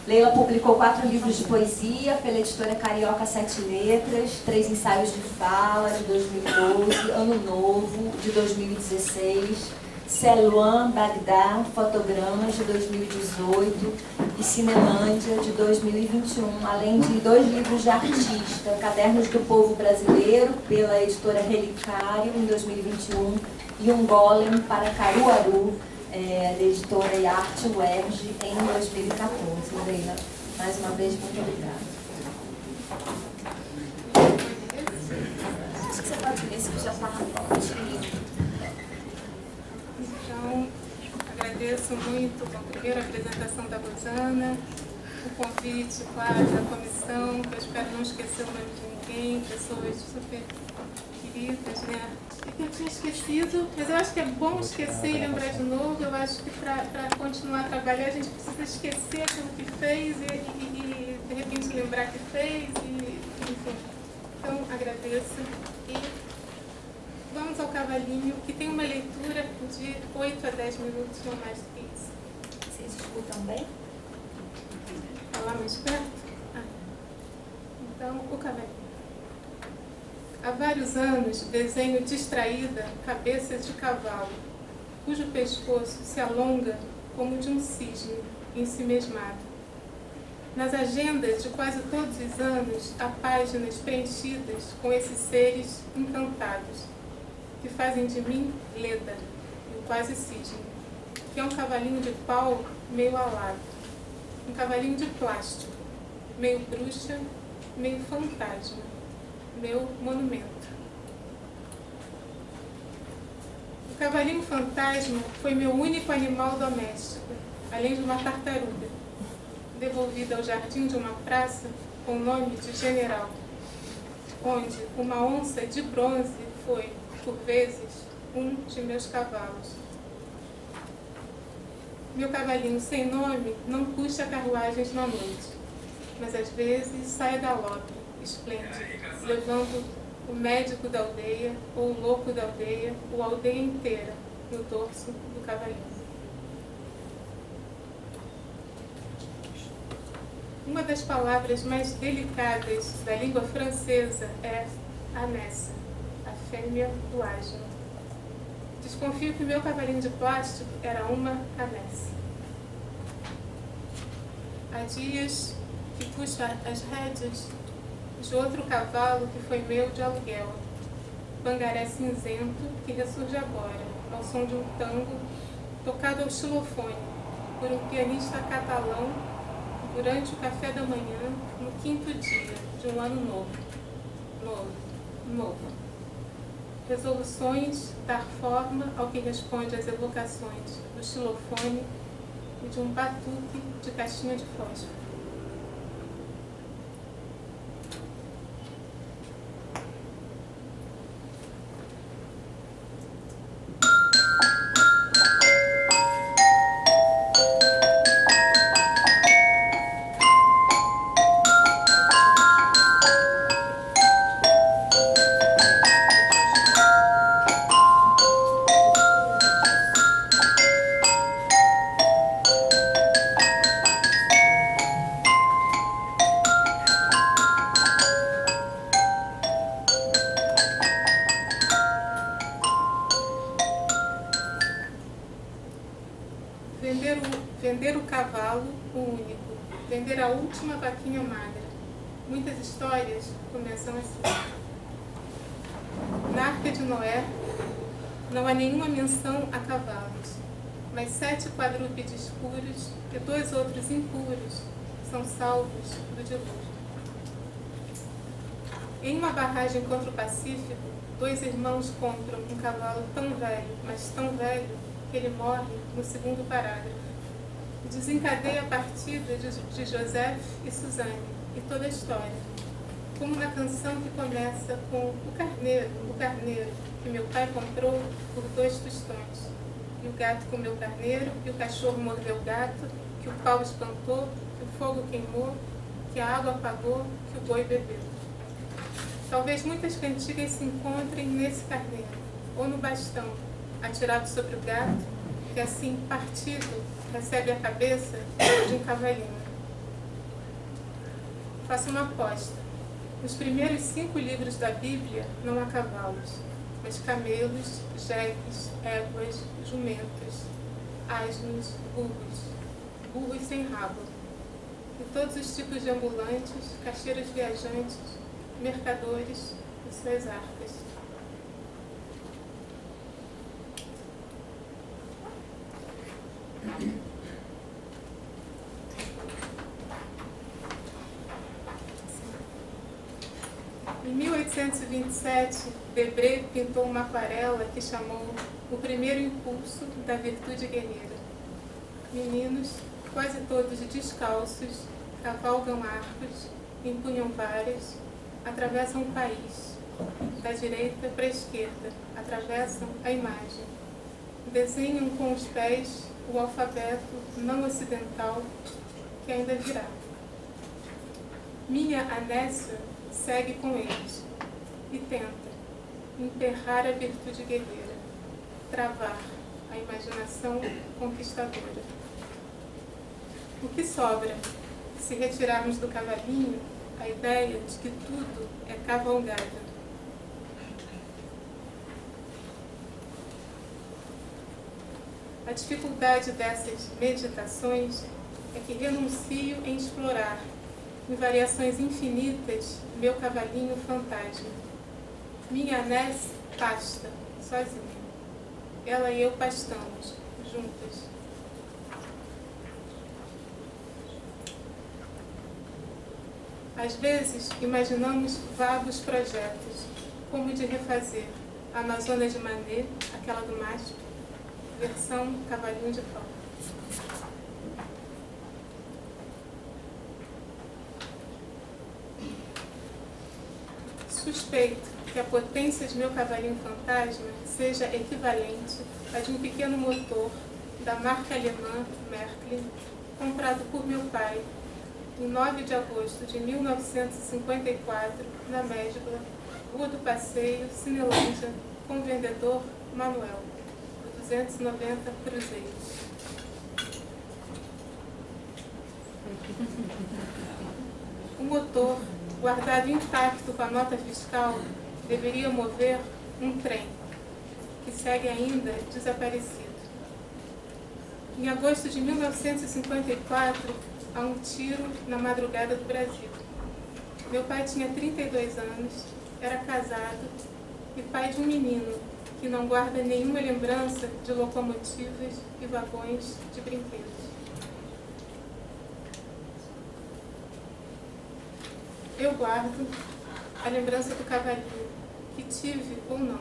Leila publicou 4 livros de poesia pela editora Carioca 7 Letras, 3 ensaios de fala de 2012, Ano Novo de 2016, Celuan, Bagdá, Fotogramas de 2018 e Cinelândia de 2021, além de 2 livros de artista, Cadernos do Povo Brasileiro, pela editora Relicário, em 2021, e Um Golem para Caruaru, da editora Arte UERJ, em 2014. Leila, mais uma vez, muito obrigada. Acho que você pode ler, se já está forte. Então, agradeço muito a primeira apresentação da Rosana, o convite, claro, da comissão, que eu espero não esquecer o nome de ninguém, pessoas super queridas, né? Que eu tinha esquecido, mas eu acho que é bom esquecer e lembrar de novo. Eu acho que para continuar a trabalhar a gente precisa esquecer aquilo que fez e de repente lembrar que fez, enfim. Então, agradeço e vamos ao cavalinho, que tem uma leitura de 8 a 10 minutos, não mais do que isso. Vocês escutam bem? Falar mais perto? Então, o cavalinho. Há vários anos desenho distraída cabeças de cavalo, cujo pescoço se alonga como de um cisne ensimesmado. Nas agendas de quase todos os anos, há páginas preenchidas com esses seres encantados, que fazem de mim Leda, o quase cisne, que é um cavalinho de pau meio alado, um cavalinho de plástico, meio bruxa, meio fantasma, meu monumento. O cavalinho fantasma foi meu único animal doméstico, além de uma tartaruga, devolvida ao jardim de uma praça com o nome de General, onde uma onça de bronze foi, por vezes, um de meus cavalos. Meu cavalinho sem nome não puxa carruagens na noite, mas às vezes sai a galope, esplêndido, levando o médico da aldeia, ou o louco da aldeia, ou a aldeia inteira, no dorso do cavalinho. Uma das palavras mais delicadas da língua francesa é anessa, a fêmea do asno. Desconfio que meu cavalinho de plástico era uma anessa. Há dias que puxo as rédeas de outro cavalo que foi meu de aluguel, pangaré cinzento que ressurge agora, ao som de um tango tocado ao xilofone por um pianista catalão durante o café da manhã no 5º dia de um ano novo. Resoluções dar forma ao que responde às evocações do xilofone e de um batuque de caixinha de fósforo. Vender o cavalo, o único. Vender a última vaquinha magra. Muitas histórias começam assim. Na Arca de Noé, não há nenhuma menção a cavalos, mas 7 quadrúpedes puros e 2 outros impuros são salvos do dilúvio. Em uma barragem contra o Pacífico, 2 irmãos compram um cavalo tão velho, mas tão velho, que ele morre no 2º parágrafo. Desencadeia a partida de José e Suzane e toda a história, como na canção que começa com o carneiro que meu pai comprou por 2 tostões, e o gato comeu o carneiro, e o cachorro mordeu o gato, que o pau espantou, que o fogo queimou, que a água apagou, que o boi bebeu. Talvez muitas cantigas se encontrem nesse carneiro, ou no bastão, atirado sobre o gato, que assim, partido, recebe a cabeça de um cavalinho. Faço uma aposta. Nos primeiros 5 livros da Bíblia não há cavalos, mas camelos, jefes, éguas, jumentos, asnos, burros sem rabo, e todos os tipos de ambulantes, caixeiros viajantes, mercadores e suas arcas. Em 1827, Debré pintou uma aquarela que chamou O Primeiro Impulso da Virtude Guerreira. Meninos, quase todos descalços, cavalgam arcos, empunham varas, atravessam o país. Da direita para a esquerda, atravessam a imagem. Desenham com os pés o alfabeto não ocidental que ainda virá. Minha Anécia segue com eles e tenta emperrar a virtude guerreira, travar a imaginação conquistadora. O que sobra, se retirarmos do cavalinho a ideia de que tudo é cavalgada? A dificuldade dessas meditações é que renuncio em explorar, em variações infinitas, meu cavalinho fantasma. Minha Anés pasta, sozinha. Ela e eu pastamos, juntas. Às vezes, imaginamos vagos projetos, como de refazer a Amazônia de Manet, aquela do MASP, versão cavalinho de pau. Suspeito que a potência de meu cavalinho fantasma seja equivalente à de um pequeno motor da marca alemã Märklin, comprado por meu pai em 9 de agosto de 1954, na Mesbla, Rua do Passeio, Cinelândia, com o vendedor Manuel, por 290 cruzeiros. O motor, guardado intacto com a nota fiscal, deveria mover um trem, que segue ainda desaparecido. Em agosto de 1954, há um tiro na madrugada do Brasil. Meu pai tinha 32 anos, era casado e pai de um menino que não guarda nenhuma lembrança de locomotivas e vagões de brinquedos. Eu guardo a lembrança do cavalinho, que tive ou não.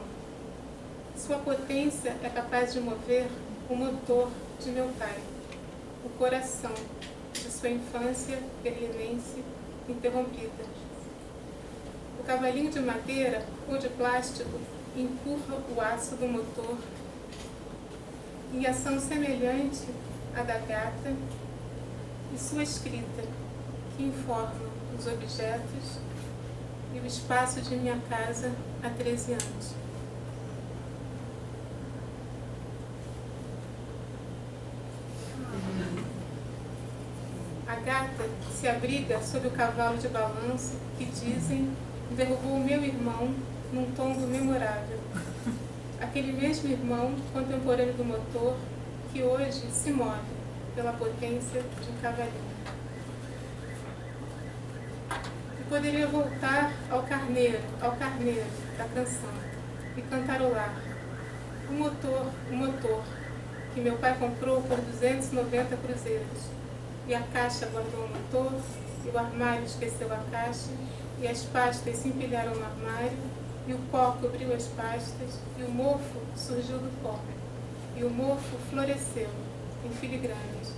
Sua potência é capaz de mover o motor de meu pai, o coração de sua infância berlinense interrompida. O cavalinho de madeira ou de plástico empurra o aço do motor em ação semelhante à da gata e sua escrita, que informa os objetos e o espaço de minha casa há 13 anos. A gata se abriga sob o cavalo de balanço que, dizem, derrubou meu irmão num tombo memorável. Aquele mesmo irmão, contemporâneo do motor, que hoje se move pela potência de um cavalinho. E poderia voltar ao carneiro da canção e cantarolar. O motor, que meu pai comprou por 290 cruzeiros. E a caixa guardou o motor, e o armário esqueceu a caixa, e as pastas se empilharam no armário, e o pó cobriu as pastas, e o mofo surgiu do pó. E o mofo floresceu em filigranas,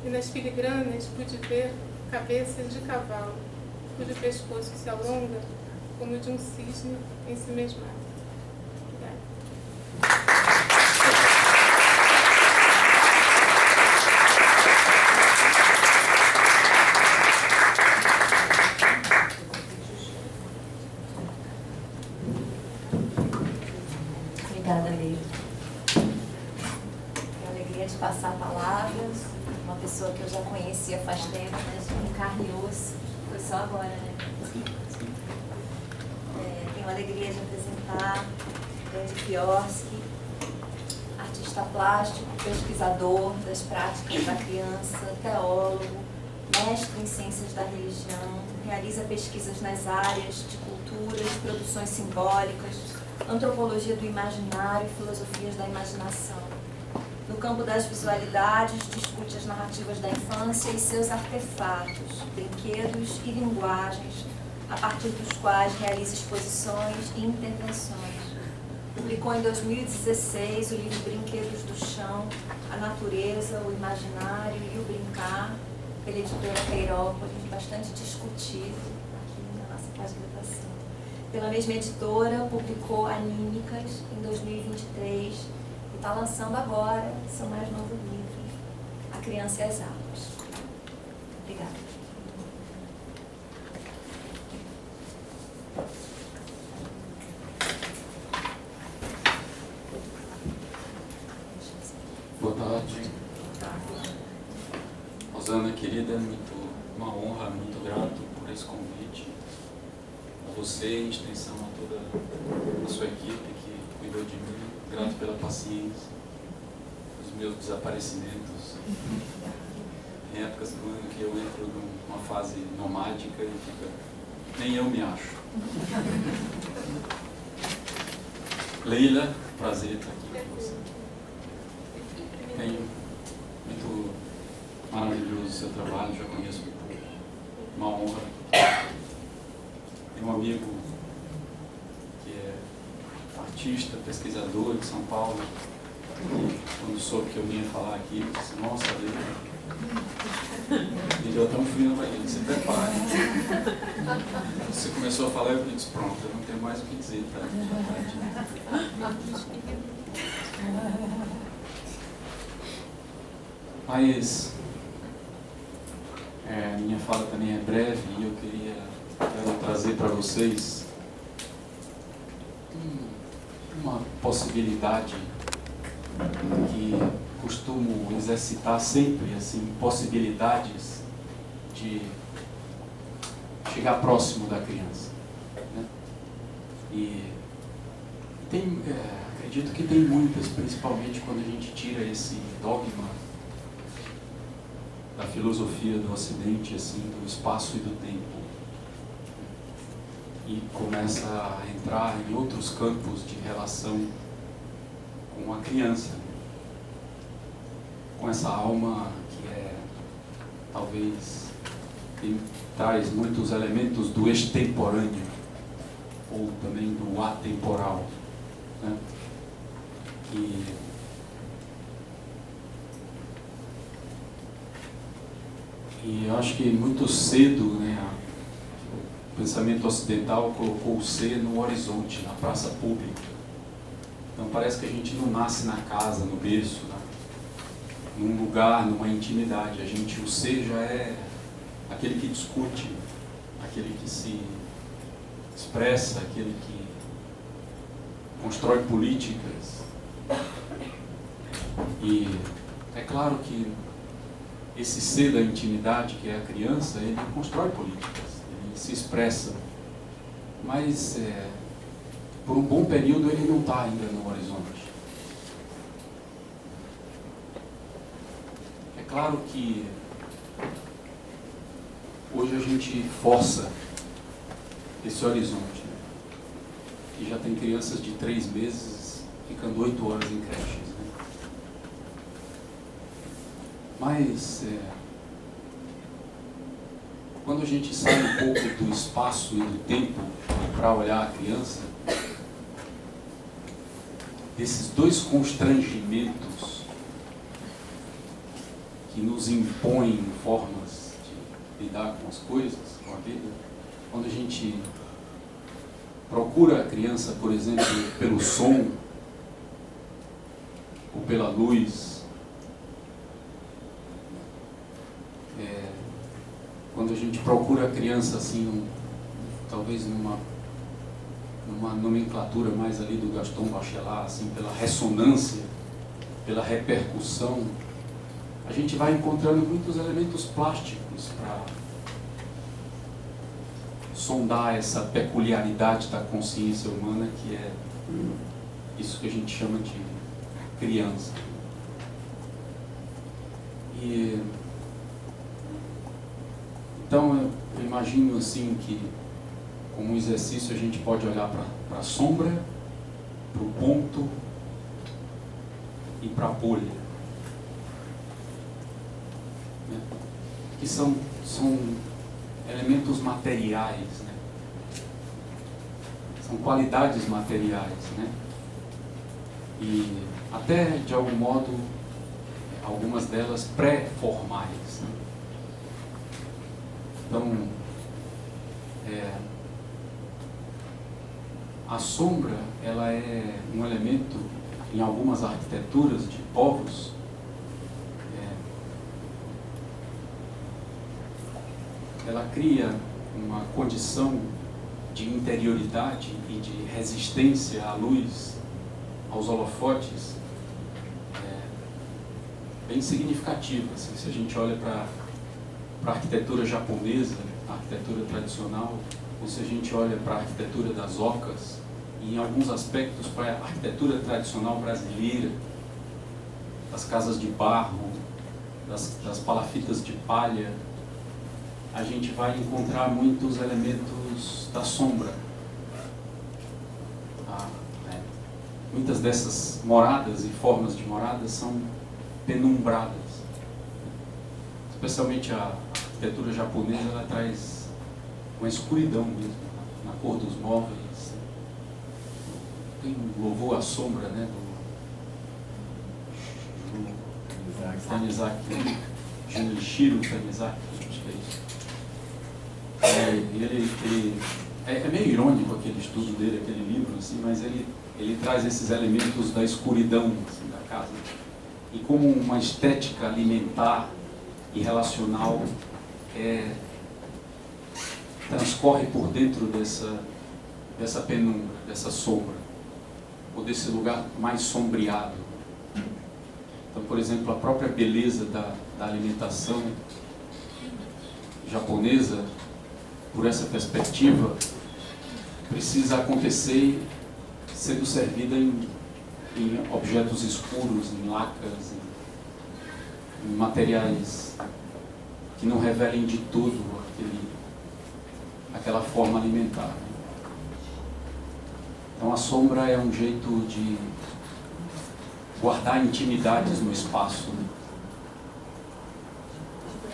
e nas filigranas pude ver cabeças de cavalo, cujo pescoço se alonga como o de um cisne ensimesmado. Obrigada. Obrigada, Leila. Tenho a alegria de passar palavras. Uma pessoa que eu já conhecia faz tempo, mas em carne e osso, foi apresentação agora, né? Tenho a alegria de apresentar Andy Piorsky, artista plástico, pesquisador das práticas da criança, teólogo, mestre em ciências da religião, realiza pesquisas nas áreas de culturas, produções simbólicas, antropologia do imaginário e filosofias da imaginação. No campo das visualidades, discute as narrativas da infância e seus artefatos, brinquedos e linguagens, a partir dos quais realiza exposições e intervenções. Publicou em 2016 o livro Brinquedos do Chão, a Natureza, o Imaginário e o Brincar, pela editora Queirópolis, bastante discutido aqui na nossa pós-graduação. Pela mesma editora, publicou Anímicas em 2023 e está lançando agora seu mais novo livro, A Criança e as Águas. Obrigada. Boa tarde. Rosana, querida, uma honra, muito grato por esse convite. A você, em extensão a toda a sua equipe que cuidou de mim. Grato pela paciência, os meus desaparecimentos. Em épocas do ano que eu entro numa fase nomádica e nem eu me acho. Leila, prazer estar aqui com você. Tenho muito maravilhoso o seu trabalho, já conheço um pouco. Uma honra. Tenho um amigo que é artista, pesquisador de São Paulo, e quando soube que eu vinha falar aqui, disse, nossa, ele deu até um frio na barriga, se prepare. Você começou a falar e eu disse, pronto, eu não tenho mais o que dizer, tá? Mas minha fala também é breve e eu quero trazer para vocês uma possibilidade que costumo exercitar sempre, assim, possibilidades de chegar próximo da criança, né? E acredito que tem muitas, principalmente quando a gente tira esse dogma da filosofia do Ocidente, assim, do espaço e do tempo, e começa a entrar em outros campos de relação com a criança, com essa alma que talvez traz muitos elementos do extemporâneo ou também do atemporal, né? E eu acho que muito cedo, né, o pensamento ocidental colocou o ser no horizonte, na praça pública. Então parece que a gente não nasce na casa, no berço, né, num lugar, numa intimidade. O ser já é aquele que discute, aquele que se expressa, aquele que constrói políticas. E é claro que esse ser da intimidade, que é a criança, ele constrói políticas, ele se expressa, mas por um bom período ele não está ainda no horizonte. É claro que hoje a gente força esse horizonte, né? E já tem crianças de 3 meses ficando 8 horas em creches. Mas, quando a gente sai um pouco do espaço e do tempo para olhar a criança, desses dois constrangimentos que nos impõem formas de lidar com as coisas, com a vida, quando a gente procura a criança, por exemplo, pelo som ou pela luz, quando a gente procura a criança assim, talvez numa nomenclatura mais ali do Gaston Bachelard, assim, pela ressonância, pela repercussão, a gente vai encontrando muitos elementos plásticos sondar essa peculiaridade da consciência humana, que é isso que a gente chama de criança. E então eu imagino assim que, como um exercício, a gente pode olhar para a sombra, para o ponto e para a bolha, né? Que são elementos materiais, né? São qualidades materiais, né? E até, de algum modo, algumas delas pré-formais, né? Então, a sombra, ela é um elemento em algumas arquiteturas de povos, ela cria uma condição de interioridade e de resistência à luz, aos holofotes, bem significativa. Assim, se a gente olha para a arquitetura japonesa, a arquitetura tradicional, ou se a gente olha para a arquitetura das ocas, e em alguns aspectos para a arquitetura tradicional brasileira, das casas de barro, das palafitas de palha, a gente vai encontrar muitos elementos da sombra. Muitas dessas moradas e formas de moradas são penumbradas. Especialmente a arquitetura japonesa, ela traz uma escuridão mesmo, na cor dos móveis. Tem um louvor à sombra, né, do Tanizaki, Junichiro Tanizaki, acho que é isso. Ele é meio irônico aquele estudo dele, aquele livro, assim, mas ele traz esses elementos da escuridão, assim, da casa. E como uma estética alimentar e relacional transcorre por dentro dessa penumbra, dessa sombra, ou desse lugar mais sombreado. Então, por exemplo, a própria beleza da alimentação japonesa, por essa perspectiva, precisa acontecer sendo servida em objetos escuros, em lacas, em materiais que não revelem de todo aquela forma alimentar. Então a sombra é um jeito de guardar intimidades no espaço, né?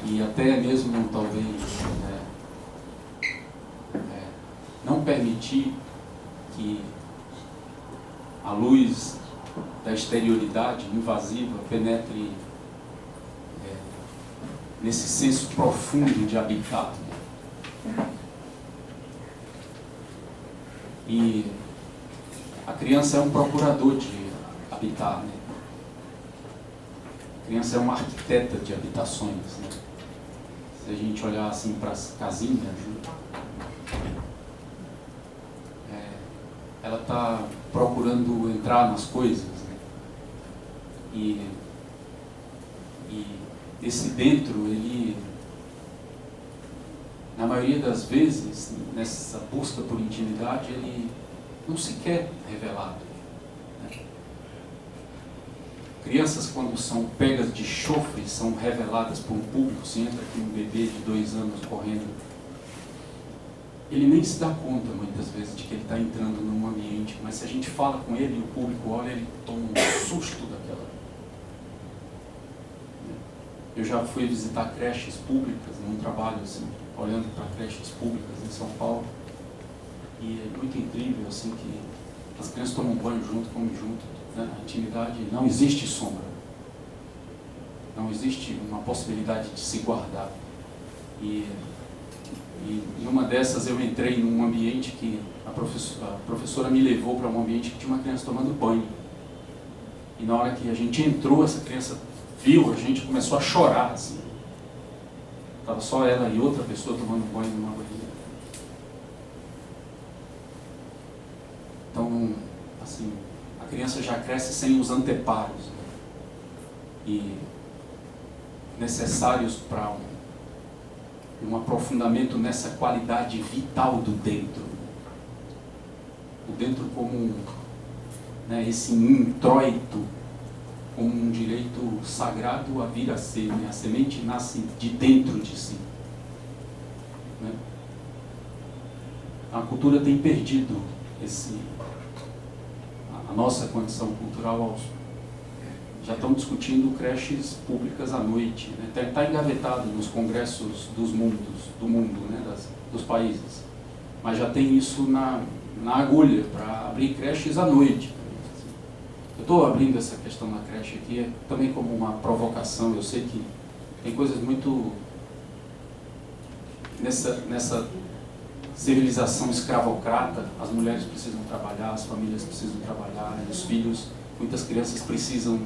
E até mesmo talvez não permitir que a luz da exterioridade invasiva penetre nesse senso profundo de habitar. E a criança é um procurador de habitar, né? A criança é uma arquiteta de habitações, né? Se a gente olhar assim para as casinhas, né? Ela está procurando entrar nas coisas, né? E esse dentro, ele, na maioria das vezes, nessa busca por intimidade, ele não se quer revelado, né? Crianças, quando são pegas de chofre, são reveladas por um público. Se entra aqui um bebê de 2 anos correndo, ele nem se dá conta, muitas vezes, de que ele está entrando num ambiente, mas se a gente fala com ele e o público olha, ele toma um susto daquela. Eu já fui visitar creches públicas, num trabalho assim, olhando para creches públicas em São Paulo, e é muito incrível assim que as crianças tomam banho junto, comem junto, né? A intimidade, não existe sombra, não existe uma possibilidade de se guardar. E numa dessas eu entrei num ambiente que a professora me levou para um ambiente que tinha uma criança tomando banho. E na hora que a gente entrou, essa criança viu, a gente começou a chorar, assim. Estava só ela e outra pessoa tomando banho numa banheira. Então, assim, a criança já cresce sem os anteparos, né? E necessários para um aprofundamento nessa qualidade vital do dentro. O dentro como esse introito, como um direito sagrado a vir a ser. A semente nasce de dentro de si. Né? A cultura tem perdido a nossa condição cultural. Já estão discutindo creches públicas à noite. Está engavetado nos congressos do mundo, né? Dos países. Mas já tem isso na agulha, para abrir creches à noite. Eu estou abrindo essa questão da creche aqui também como uma provocação. Eu sei que tem coisas muito nessa civilização escravocrata. As mulheres precisam trabalhar, as famílias precisam trabalhar, os filhos, muitas crianças precisam.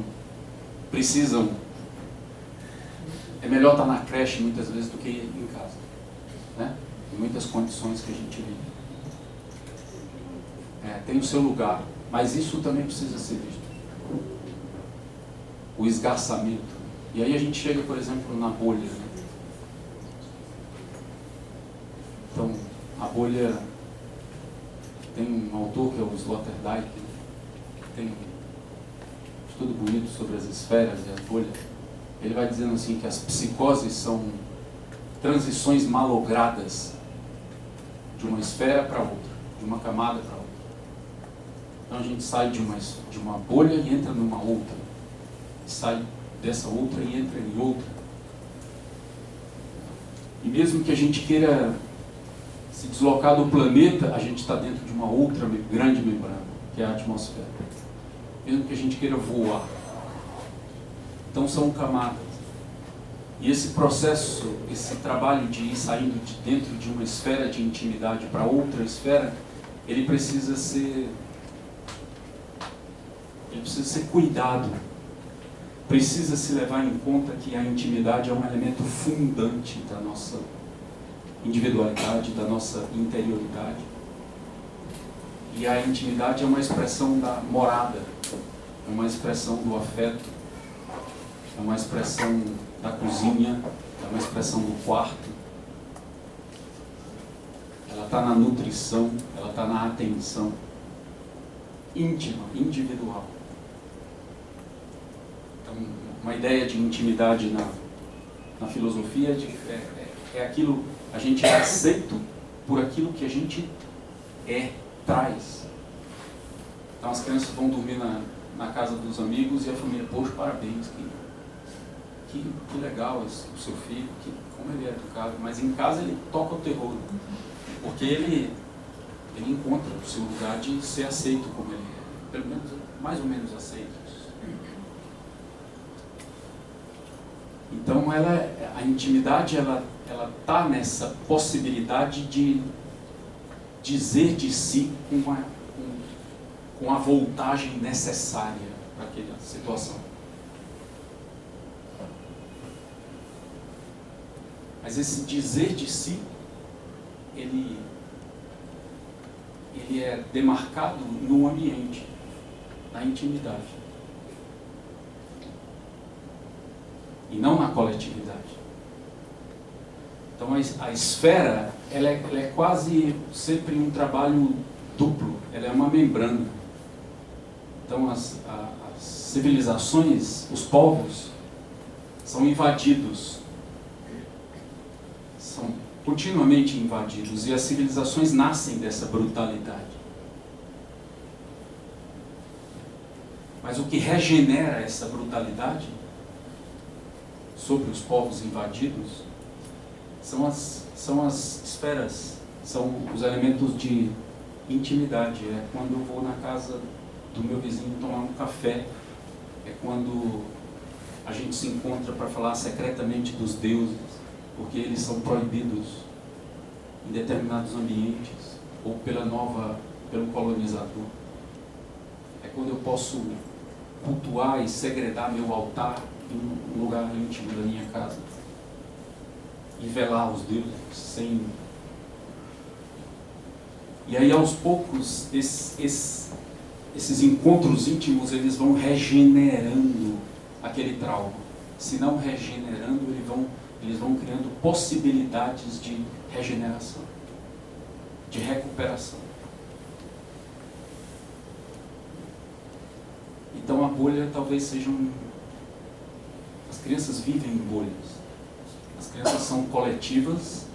É melhor estar na creche muitas vezes do que em casa, né? Em muitas condições que a gente vive. Tem o seu lugar, mas isso também precisa ser visto. O esgarçamento. E aí a gente chega, por exemplo, na bolha. Né? Então, a bolha tem um autor que é o Sloterdijk, que tem um estudo bonito sobre as esferas e as bolhas. Ele vai dizendo assim que as psicoses são transições malogradas de uma esfera para outra, de uma camada para outra. Então a gente sai de uma bolha e entra numa outra, sai dessa outra e entra em outra. E mesmo que a gente queira se deslocar do planeta, a gente está dentro de uma outra grande membrana, que é a atmosfera. Mesmo que a gente queira voar. Então são camadas. E esse processo, esse trabalho de ir saindo de dentro de uma esfera de intimidade para outra esfera, ele precisa ser cuidado. Precisa se levar em conta que a intimidade é um elemento fundante da nossa individualidade, da nossa interioridade. E a intimidade é uma expressão da morada, é uma expressão do afeto, é uma expressão da cozinha, é uma expressão do quarto. Ela está na nutrição, ela está na atenção íntima, individual. Então, uma ideia de intimidade na filosofia é aquilo, a gente é aceito por aquilo que a gente traz. Então as crianças vão dormir na casa dos amigos e a família, poxa, parabéns, que legal o seu filho, como ele é educado. Mas em casa ele toca o terror, porque ele encontra o seu lugar de ser aceito como ele é, pelo menos mais ou menos aceito. Então a intimidade ela está nessa possibilidade de dizer de si com a voltagem necessária para aquela situação. Mas esse dizer de si, ele é demarcado no ambiente, na intimidade. E não na coletividade. Então a esfera, ela é quase sempre um trabalho duplo, ela é uma membrana. Então as civilizações, os povos, são invadidos, são continuamente invadidos, e as civilizações nascem dessa brutalidade. Mas o que regenera essa brutalidade sobre os povos invadidos são as esferas, são os elementos de intimidade. É quando eu vou na casa do meu vizinho tomar um café, é quando a gente se encontra para falar secretamente dos deuses, porque eles são proibidos em determinados ambientes, ou pelo colonizador. É quando eu posso cultuar e segredar meu altar em um lugar íntimo da minha casa e velar os deuses sem... E aí aos poucos esses encontros íntimos, eles vão regenerando aquele trauma. Se não regenerando, eles vão eles vão criando possibilidades de regeneração, de recuperação. Então a bolha talvez seja As crianças vivem em bolhas. As crianças são coletivas,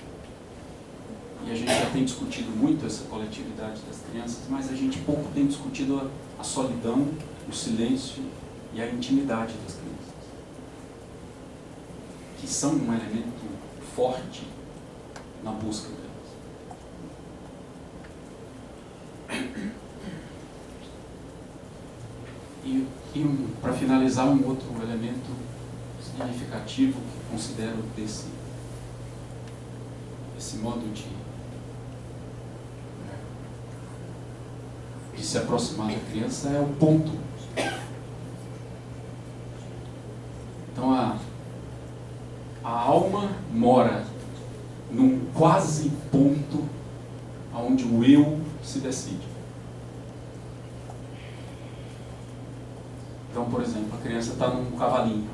e a gente já tem discutido muito essa coletividade das crianças, mas a gente pouco tem discutido a solidão, o silêncio e a intimidade das crianças, que são um elemento forte na busca delas. E para finalizar, um outro elemento significativo que considero desse modo de se aproximar da criança é o ponto. Então a alma mora num quase ponto onde o eu se decide. Então, por exemplo, a criança está num cavalinho.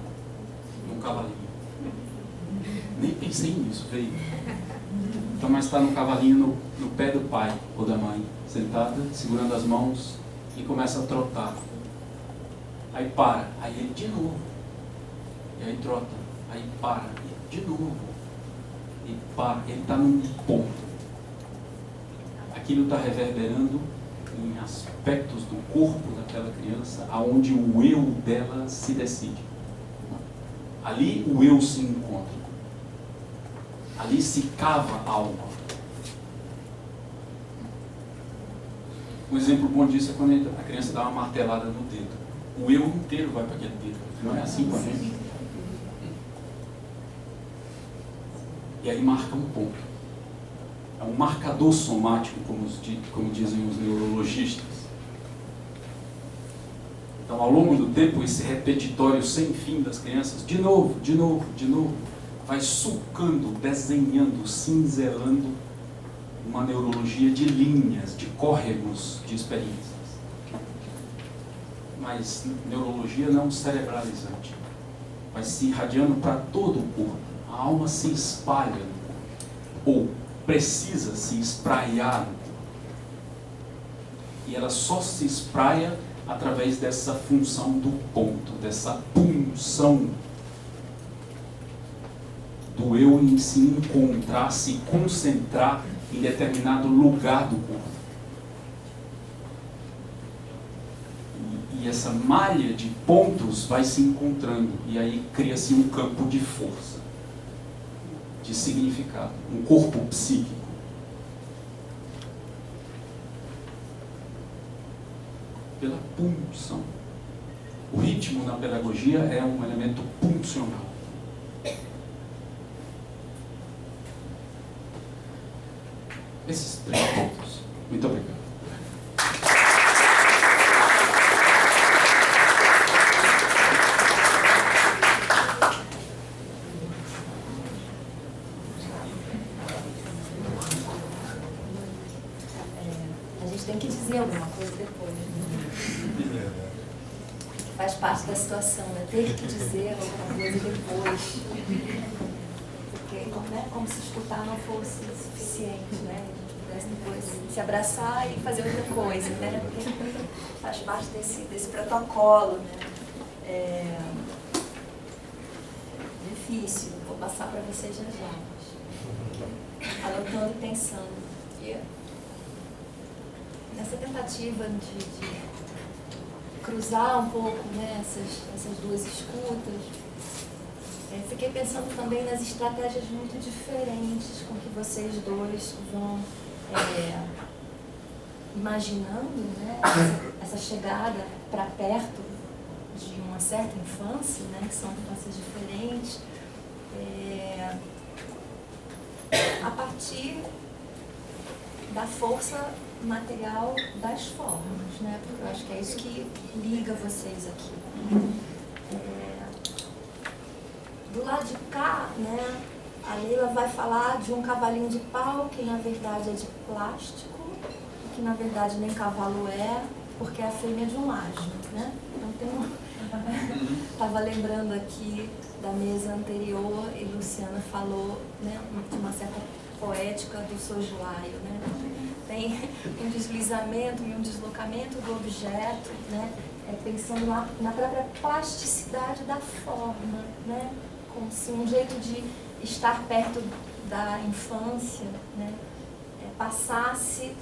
Nem pensei nisso, veio. Então, mas está no cavalinho no pé do pai ou da mãe, sentada, segurando as mãos, e começa a trotar. Aí para, aí ele de novo. E aí trota, aí para, e de novo. E para, ele está num ponto. Aquilo está reverberando em aspectos do corpo daquela criança, aonde o eu dela se decide. Ali o eu se encontra. Ali se cava algo. Um exemplo bom disso é quando a criança dá uma martelada no dedo. O eu inteiro vai para aquele dedo. Não é assim com a gente? E aí marca um ponto. É um marcador somático, como dizem os neurologistas. Então, ao longo do tempo, esse repetitório sem fim das crianças, de novo, vai sulcando, desenhando, cinzelando uma neurologia de linhas, de córregos de experiências. Mas neurologia não cerebralizante. Vai se irradiando para todo o corpo. A alma se espalha no corpo. Ou precisa se espraiar no corpo. E ela só se espraia através dessa função do ponto, dessa punção do eu em se encontrar, se concentrar em determinado lugar do corpo. E essa malha de pontos vai se encontrando, e aí cria-se um campo de força, de significado, um corpo psíquico. Pela punção. O ritmo na pedagogia é um elemento puncional. Esses 3 pontos. Muito obrigado. A gente tem que dizer alguma coisa depois, né? Faz parte da situação, né? Ter que dizer alguma coisa depois. Porque, né, como se escutar não fosse suficiente, né? A gente pudesse depois se abraçar e fazer outra coisa, né? Porque faz parte desse protocolo, né? Difícil, vou passar para vocês já. Anotando e pensando. Nessa tentativa de cruzar um pouco, né, essas duas escutas, fiquei pensando também nas estratégias muito diferentes com que vocês dois vão imaginando, né, essa chegada para perto de uma certa infância, né, que são infâncias diferentes, a partir da força material das formas, né? Porque eu acho que é isso que liga vocês aqui. Do lado de cá, né, a Leila vai falar de um cavalinho de pau que na verdade é de plástico, que na verdade nem cavalo é, porque é a fêmea de um ágio, né? Então tem estava lembrando aqui da mesa anterior, e Luciana falou, né, de uma certa poética do soslaio, né? Tem um deslizamento e um deslocamento do objeto, né? Pensando na própria plasticidade da forma, né? Como se um jeito de estar perto da infância, né? Passasse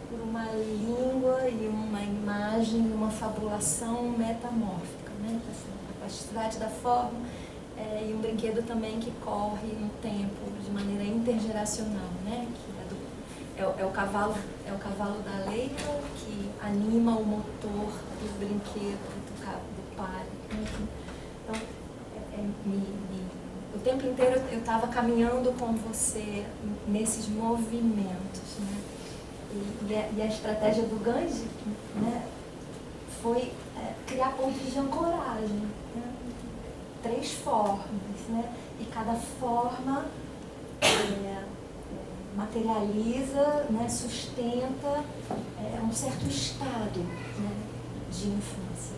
por uma língua e uma imagem e uma fabulação metamórfica, né? Assim, a plasticidade da forma e um brinquedo também que corre no tempo de maneira intergeracional, né? Que é o cavalo da Leila que anima o motor do brinquedo do pai. Então, o tempo inteiro eu estava caminhando com você nesses movimentos, né? E a estratégia do Gandhi, né, foi criar pontos de ancoragem, né? 3 formas, né? E cada forma materializa, né, sustenta um certo estado, né, de infância.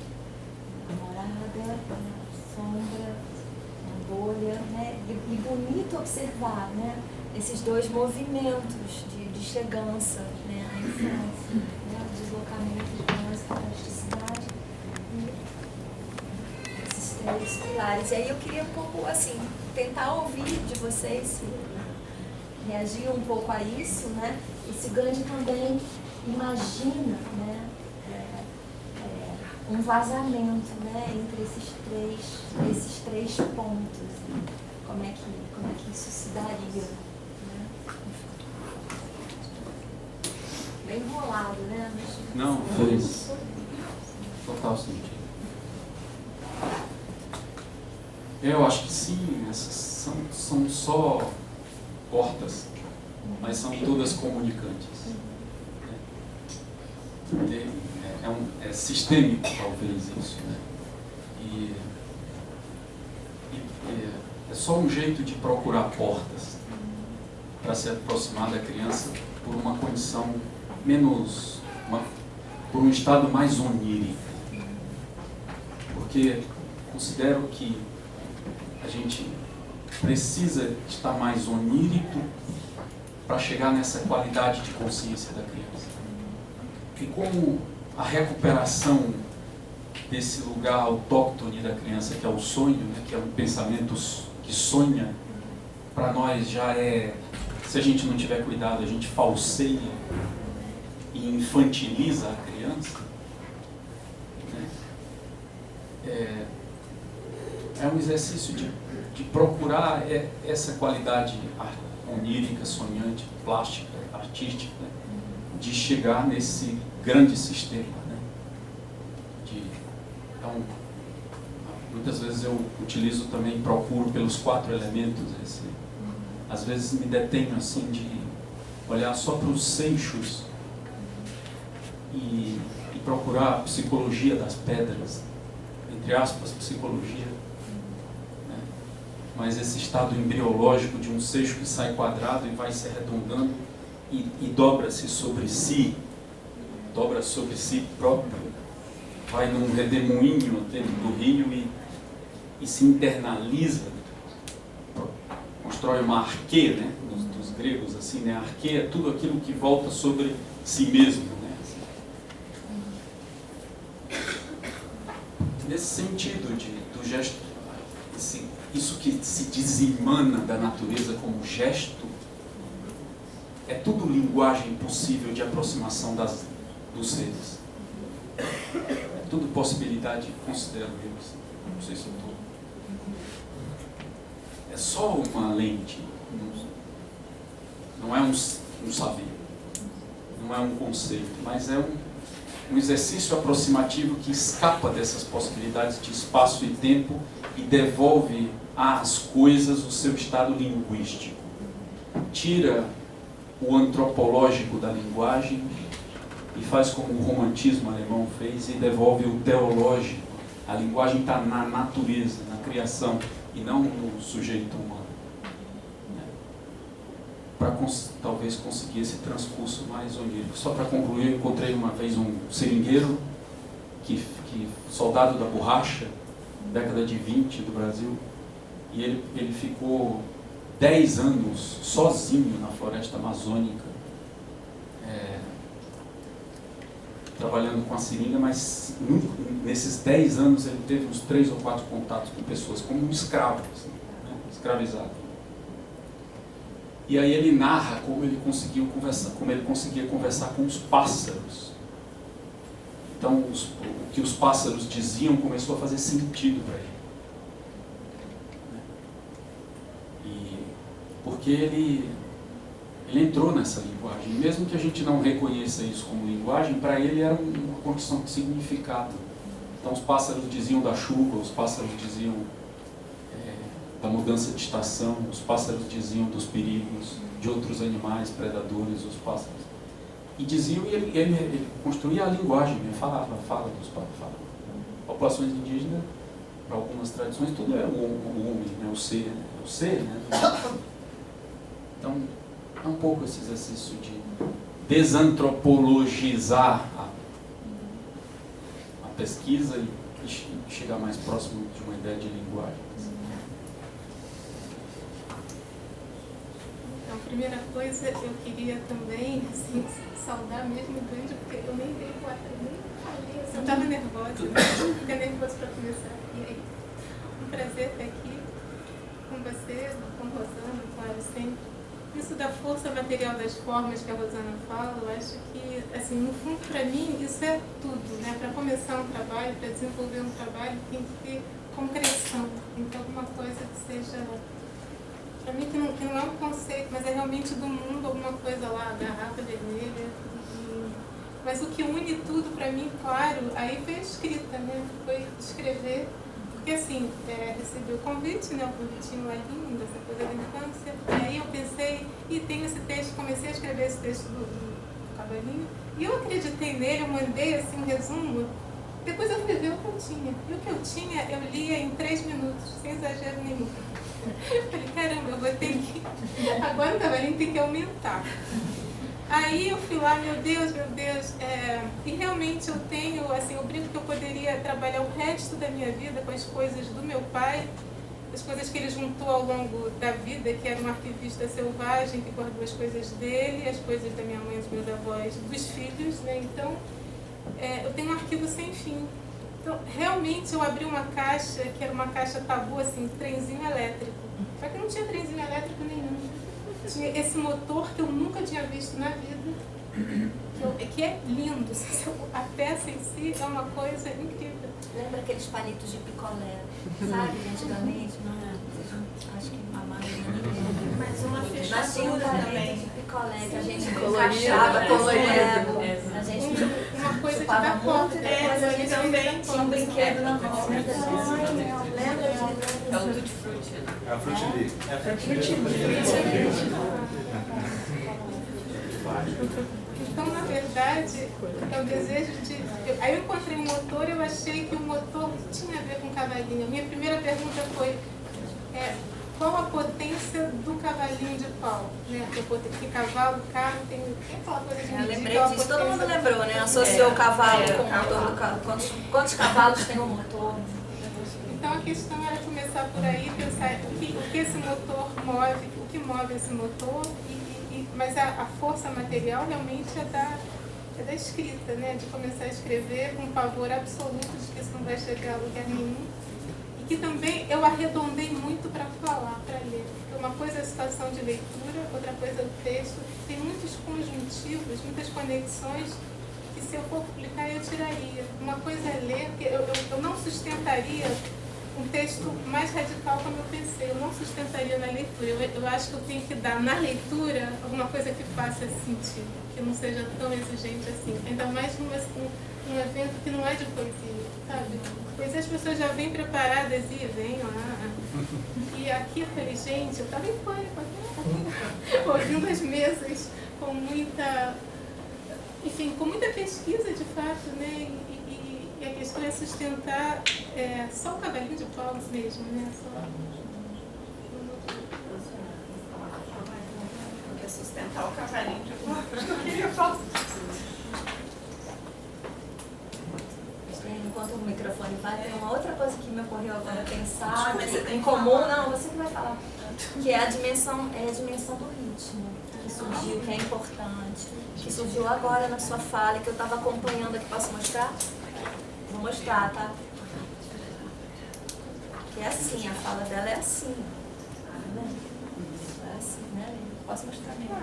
A morada, a sombra, a bolha, né? E bonito observar, né, esses 2 movimentos de chegança, né, à infância, né, o deslocamento de a plasticidade e esses 3 pilares. E aí eu queria um pouco, assim, tentar ouvir de vocês, se reagir um pouco a isso, né? E se Gandhi também imagina, né, um vazamento, né, entre esses três pontos. Como é que isso se daria? Né? Bem enrolado, né? Não, fez total sentido. Eu acho que sim, essas são só portas, mas são todas comunicantes. É sistêmico, talvez, isso, né? E é só um jeito de procurar portas para se aproximar da criança por uma condição por um estado mais onírico. Porque considero que a gente precisa estar mais onírico para chegar nessa qualidade de consciência da criança. E como a recuperação desse lugar autóctone da criança, que é o sonho, né, que é um pensamento que sonha, para nós já se a gente não tiver cuidado, a gente falseia e infantiliza a criança, né? É um exercício de procurar essa qualidade onírica, sonhante, plástica, artística, né? De chegar nesse grande sistema, né? Então, muitas vezes eu utilizo também, procuro pelos 4 elementos. Às vezes me detenho assim de olhar só para os seixos e procurar a psicologia das pedras, entre aspas, psicologia, né? Mas esse estado embriológico de um seixo que sai quadrado e vai se arredondando e dobra-se sobre si, dobra sobre si próprio, vai num redemoinho dentro do rio e se internaliza, constrói uma arquê, né? Dos gregos, assim, né? Arquê é tudo aquilo que volta sobre si mesmo, né? Nesse sentido do gesto, isso que se desemana da natureza como gesto, é tudo linguagem possível de aproximação dos seres. É tudo possibilidade, considero eu. Não sei se eu estou. É só uma lente. Não é um saber. Não é um conceito, mas é um exercício aproximativo que escapa dessas possibilidades de espaço e tempo e devolve às coisas o seu estado linguístico. Tira o antropológico da linguagem e faz como o romantismo alemão fez e devolve o teológico. A linguagem está na natureza, na criação e não no sujeito humano. Para talvez conseguir esse transcurso mais onírico. Só para concluir, eu encontrei uma vez um seringueiro, soldado da borracha, década de 20 do Brasil, e ele ficou 10 anos sozinho na floresta amazônica, trabalhando com a seringa, mas nesses 10 anos ele teve uns 3 ou 4 contatos com pessoas, como um escravo, assim, né? Escravizado. E aí ele narra como ele conseguia conversar com os pássaros. Então o que os pássaros diziam começou a fazer sentido para ele. Porque ele entrou nessa linguagem. Mesmo que a gente não reconheça isso como linguagem, para ele era uma condição de significado. Então os pássaros diziam da chuva, os pássaros diziam da mudança de estação, os pássaros diziam dos perigos de outros animais, predadores, os pássaros. E diziam, e ele construía a linguagem, ele fala dos pássaros. Populações indígenas, para algumas tradições, tudo é o homem, né? O ser, né? Então, é um pouco esse exercício de desantropologizar a pesquisa e chegar mais próximo de uma ideia de linguagem. Então, primeira coisa, eu queria também assim, saudar mesmo o Grande, porque eu nem dei boa tarde, nem falei, eu estava nervosa, fiquei nervosa para começar. E aí, um prazer estar aqui com você, com a Rosana, claro, sempre. Isso da força material das formas que a Rosana fala, eu acho que, assim, no fundo, para mim, isso é tudo, né? Para começar um trabalho, para desenvolver um trabalho, tem que ter concreção, tem que ter alguma coisa que seja, para mim, que não é um conceito, mas é realmente do mundo, alguma coisa lá, a garrafa vermelha. Mas o que une tudo, para mim, claro, aí foi a escrita, né? Foi escrever. Porque assim, recebi o convite, né, o convitinho lá lindo, essa coisa da infância, e aí eu pensei, tenho esse texto, comecei a escrever esse texto do Cavalinho, e eu acreditei nele, eu mandei assim um resumo, depois eu fui ver o que eu tinha, e o que eu tinha eu lia em 3 minutos, sem exagero nenhum. Eu falei, caramba, eu vou ter que, agora o Cavalinho tem que aumentar. Aí eu fui lá, meu Deus, e realmente eu tenho, assim, eu brinco que eu poderia trabalhar o resto da minha vida com as coisas do meu pai, as coisas que ele juntou ao longo da vida, que era um arquivista selvagem, que guardou as coisas dele, as coisas da minha mãe, dos meus avós, dos filhos, né? Então, eu tenho um arquivo sem fim. Então, realmente eu abri uma caixa, que era uma caixa tabu, assim, trenzinho elétrico. Só que não tinha trenzinho elétrico nenhum. Tinha esse motor que eu nunca tinha visto na vida, que é lindo. A peça em si é uma coisa incrível. Lembra aqueles palitos de picolé, sabe, de antigamente? Acho que a maioria não lembra. Mas uma Mas tinha um fechadura palito também. de picolé que a gente Colorido, encaixava colorido. a gente Uma coisa que chupava dá muito, corda. depois a gente também tinha um brinquedo na roda. Lembra disso? É o tutti frutti. É a frutili. Então, na verdade, é o desejo de... Aí eu encontrei um motor e eu achei que o motor tinha a ver com o cavalinho. A minha primeira pergunta foi qual a potência do cavalinho de pau? Né? Porque cavalo, carro, tem aquela coisa de Eu medir lembrei aquela disso, todo mundo potência. lembrou, né? Associou o cavalo com o motor do carro. Quantos cavalos tem o motor? Então a questão era começar por aí, pensar o que esse motor move, o que move esse motor, mas a força material realmente é da escrita, né? De começar a escrever com pavor absoluto de que isso não vai chegar a lugar nenhum. E que também eu arredondei muito para falar, para ler. Porque uma coisa é a situação de leitura, outra coisa é o texto. Tem muitos conjuntivos, muitas conexões que se eu for publicar eu tiraria. Uma coisa é ler, porque eu não sustentaria um texto mais radical como eu pensei. Eu não sustentaria na leitura. Eu acho que eu tenho que dar na leitura alguma coisa que faça sentido, que não seja tão exigente assim. Ainda mais num evento que não é de poesia, sabe? Pois as pessoas já vêm preparadas e vêm lá. E aqui eu falei, gente, eu estava em pânico, ouvindo as mesas com muita, enfim, com muita pesquisa de fato, né? E a questão é sustentar só o cavalinho de pau mesmo, né? Porque sustentar o cavalinho de pau, eu queria falar. Enquanto o microfone vai, tem uma outra coisa que me ocorreu agora pensar, Mas você tem em que comum, falar. não, você que vai falar, que é a dimensão do ritmo, que surgiu, que é importante, que surgiu agora na sua fala, que eu estava acompanhando aqui. Posso mostrar? Vou mostrar, tá? Que é assim, a fala dela é assim. Tá vendo? É assim, né? Posso mostrar mesmo?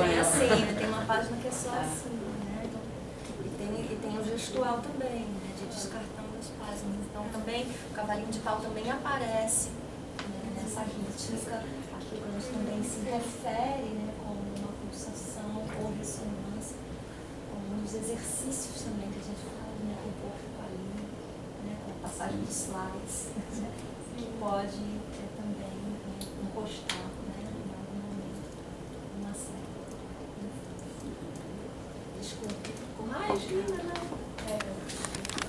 Tem assim, né? Tem uma página que é só assim, né? Então, e tem o gestual também, né? De descartando as páginas. Então também, o cavalinho de pau também aparece, né? Nessa rítmica. Aqui a gente também se refere, né? Como uma pulsação ou ressonância, como um dos exercícios também que a gente fala, né? Com o corpo ali, né? Com a passagem dos slides, né? Que pode também, né? Encostar, né? Em algum momento, uma série. Desculpe. Imagina, né?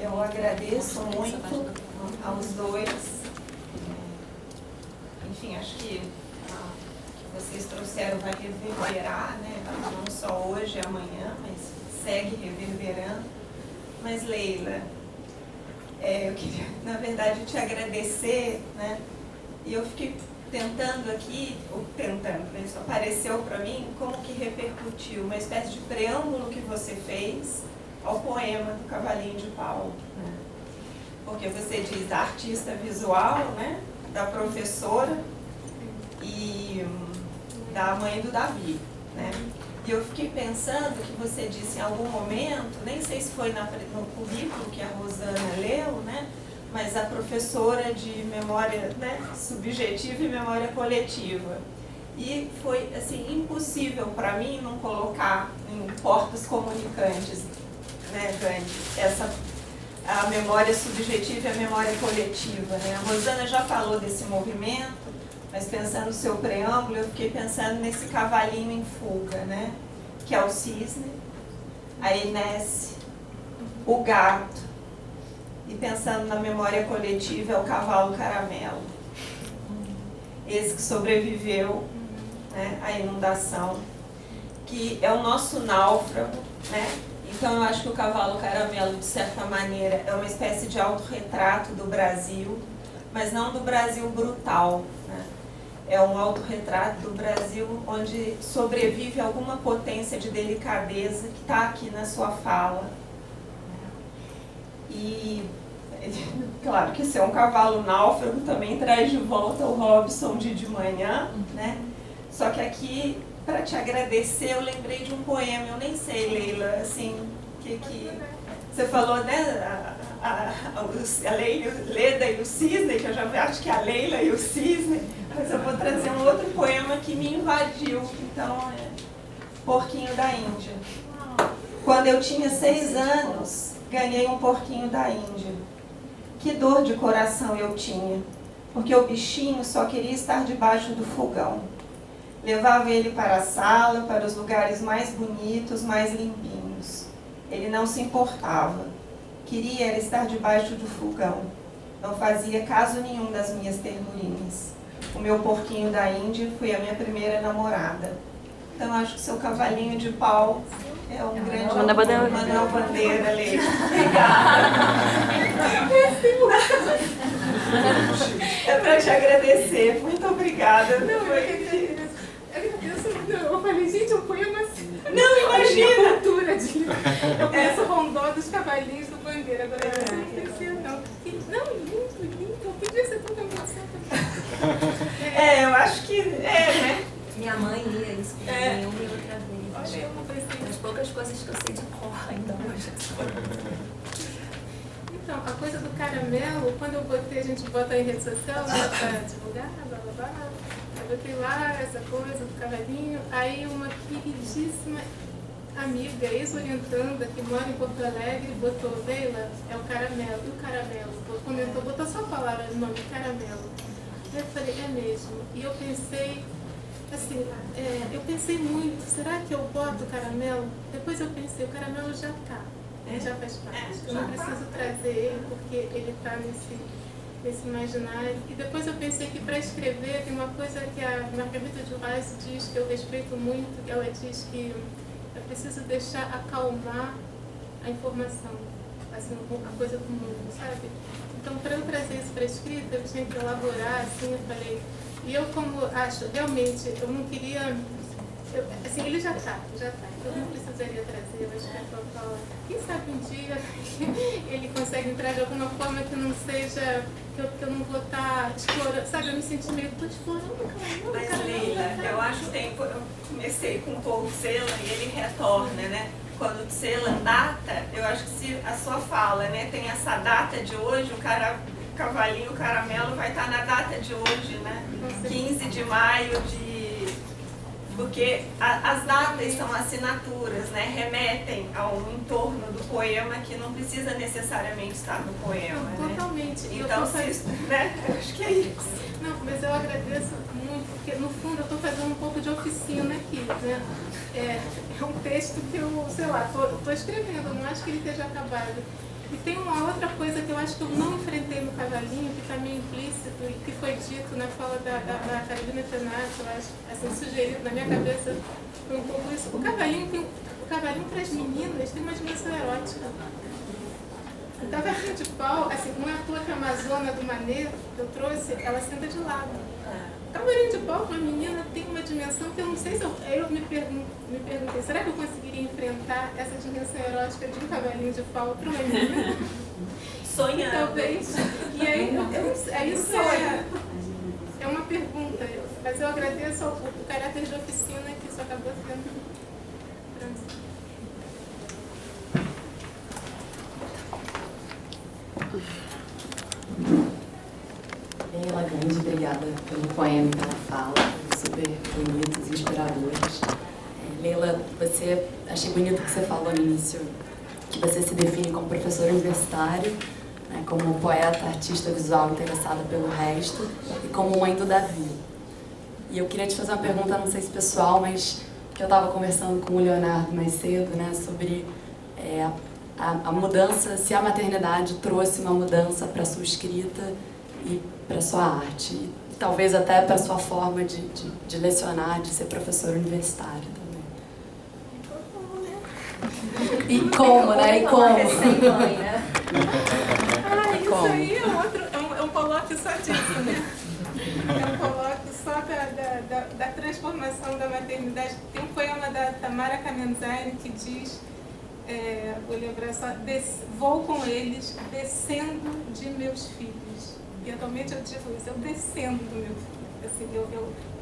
Eu agradeço muito aos dois. Enfim, acho que o que vocês trouxeram vai reverberar, né? Não só hoje e amanhã, mas segue reverberando. Mas, Leila, eu queria, na verdade, te agradecer, né? E eu fiquei tentando aqui, isso apareceu para mim, como que repercutiu uma espécie de preâmbulo que você fez ao poema do Cavalinho de Pau, né? Porque você diz da artista visual, né? Da professora e da mãe do Davi, né? E eu fiquei pensando que você disse em algum momento, nem sei se foi no currículo que a Rosana leu, né? Mas a professora de memória, né, subjetiva e memória coletiva. E foi assim, impossível para mim não colocar em portas comunicantes, né, Gandhi, a memória subjetiva e a memória coletiva, né? A Rosana já falou desse movimento, mas pensando no seu preâmbulo, eu fiquei pensando nesse cavalinho em fuga, né? Que é o cisne, a Inés, o gato, e pensando na memória coletiva, é o cavalo caramelo. Esse que sobreviveu, né, à inundação, que é o nosso náufrago, né? Então eu acho que o cavalo caramelo, de certa maneira, é uma espécie de autorretrato do Brasil, mas não do Brasil brutal, né? É um autorretrato do Brasil onde sobrevive alguma potência de delicadeza que está aqui na sua fala. E, claro que ser um cavalo náufrago também traz de volta o Robson de manhã, né? Só que aqui, para te agradecer, eu lembrei de um poema, eu nem sei, Leila, assim, que você falou, né? A Leda e o Cisne, que eu já acho que é a Leila e o Cisne, mas eu vou trazer um outro poema que me invadiu, então é Porquinho da Índia. Quando eu tinha 6 anos, ganhei um porquinho da Índia. Que dor de coração eu tinha, porque o bichinho só queria estar debaixo do fogão. Levava ele para a sala, para os lugares mais bonitos, mais limpinhos. Ele não se importava. Queria era estar debaixo do fogão. Não fazia caso nenhum das minhas ternurinhas. O meu porquinho da Índia foi a minha primeira namorada. Então acho que seu cavalinho de pau é um grande autor. Manuel Bandeira, Leila. Obrigada. É para te agradecer. Muito obrigada. Não, eu falei, gente, um poema assim. Não, imagina! Cultura de... Eu penso Rondó dos Cavalinhos do Bandeira. Agora eu não esqueci, não. Não, lindo. Eu podia ser tão emocionada. Eu acho que né? Minha mãe lia isso comigo uma e outra vez. Olha, eu não pensei. Das poucas coisas que eu sei de cor ainda hoje. Então, a coisa do caramelo, quando eu botei, a gente bota em rede social, né, pra divulgar, blá blá blá. Eu botei lá essa coisa do cavalinho, aí uma queridíssima amiga, ex-orientanda, que mora em Porto Alegre, botou, Leila, é o caramelo, e o caramelo? Comentou, botou só a palavra, o nome, caramelo. Eu falei, é mesmo. E eu pensei, assim, eu pensei muito, será que eu boto o caramelo? Depois eu pensei, o caramelo já está. Já faz parte. Eu não preciso trazer ele porque ele está nesse imaginário. E depois eu pensei que para escrever tem uma coisa que a Margarita Duras diz que eu respeito muito, que ela diz que eu preciso deixar acalmar a informação, assim, a coisa do mundo, sabe? Então, para eu trazer isso para a escrita, eu tinha que elaborar, assim, eu falei... E eu, como acho, realmente, eu não queria... assim, ele já está. Eu não precisaria trazer, eu acho que a Paula... Quem sabe um dia ele consegue entrar de alguma forma que não seja... que eu não vou estar explorando, sabe? Eu me senti meio, estou explorando, caramba. Mas, Leila, eu acho que eu comecei com um pouco Celan e ele retorna, né? Quando o Celan data, eu acho que se a sua fala, né, tem essa data de hoje, o cavalinho, o caramelo vai estar na data de hoje, né? 15 de maio de... Porque as datas são assinaturas, né? Remetem a um entorno do poema que não precisa necessariamente estar no poema, né? Totalmente. Então, né? Eu acho que é isso. Não, mas eu agradeço muito, porque no fundo eu estou fazendo um pouco de oficina aqui, né? É um texto que eu, sei lá, estou escrevendo, não acho que ele esteja acabado. E tem uma outra coisa que eu acho que eu não enfrentei no Cavalinho, que está meio implícito e que foi dito na fala da Carolina Fenato, eu acho, assim, sugerido na minha cabeça, foi um pouco isso. O Cavalinho para as meninas tem uma dimensão erótica. O Cavalinho de Pau, assim, não é à toa que a Amazona do Manet, que eu trouxe, ela senta de lado. O Cavalinho de Pau para a menina tem uma dimensão que eu não sei se eu me perguntei, será que eu conseguiria enfrentar essa dimensão erótica de um cavalinho de pau para uma menina? Sonhando. Talvez. E aí, isso é uma pergunta, mas eu agradeço o caráter de oficina que isso acabou sendo. Leila, grande obrigada pelo poema e pela fala, super bonitos e inspiradores. Leila, achei bonito que você falou no início, que você se define como professora universitária, né, como poeta, artista visual interessada pelo resto e como mãe do Davi. E eu queria te fazer uma pergunta, não sei se pessoal, mas que eu estava conversando com o Leonardo mais cedo, né, sobre a mudança, se a maternidade trouxe uma mudança para a sua escrita e para a sua arte, e talvez até para a sua forma de lecionar, de ser professora universitária também. E como, né? E como? Recém-mãe, né? Isso aí é um colóquio só disso, né? É um colóquio só da transformação da maternidade. Tem um poema da Tamara Kamenzain que diz, vou lembrar só, vou com eles descendo de meus filhos. E atualmente eu digo isso, eu descendo do meu filho. Assim,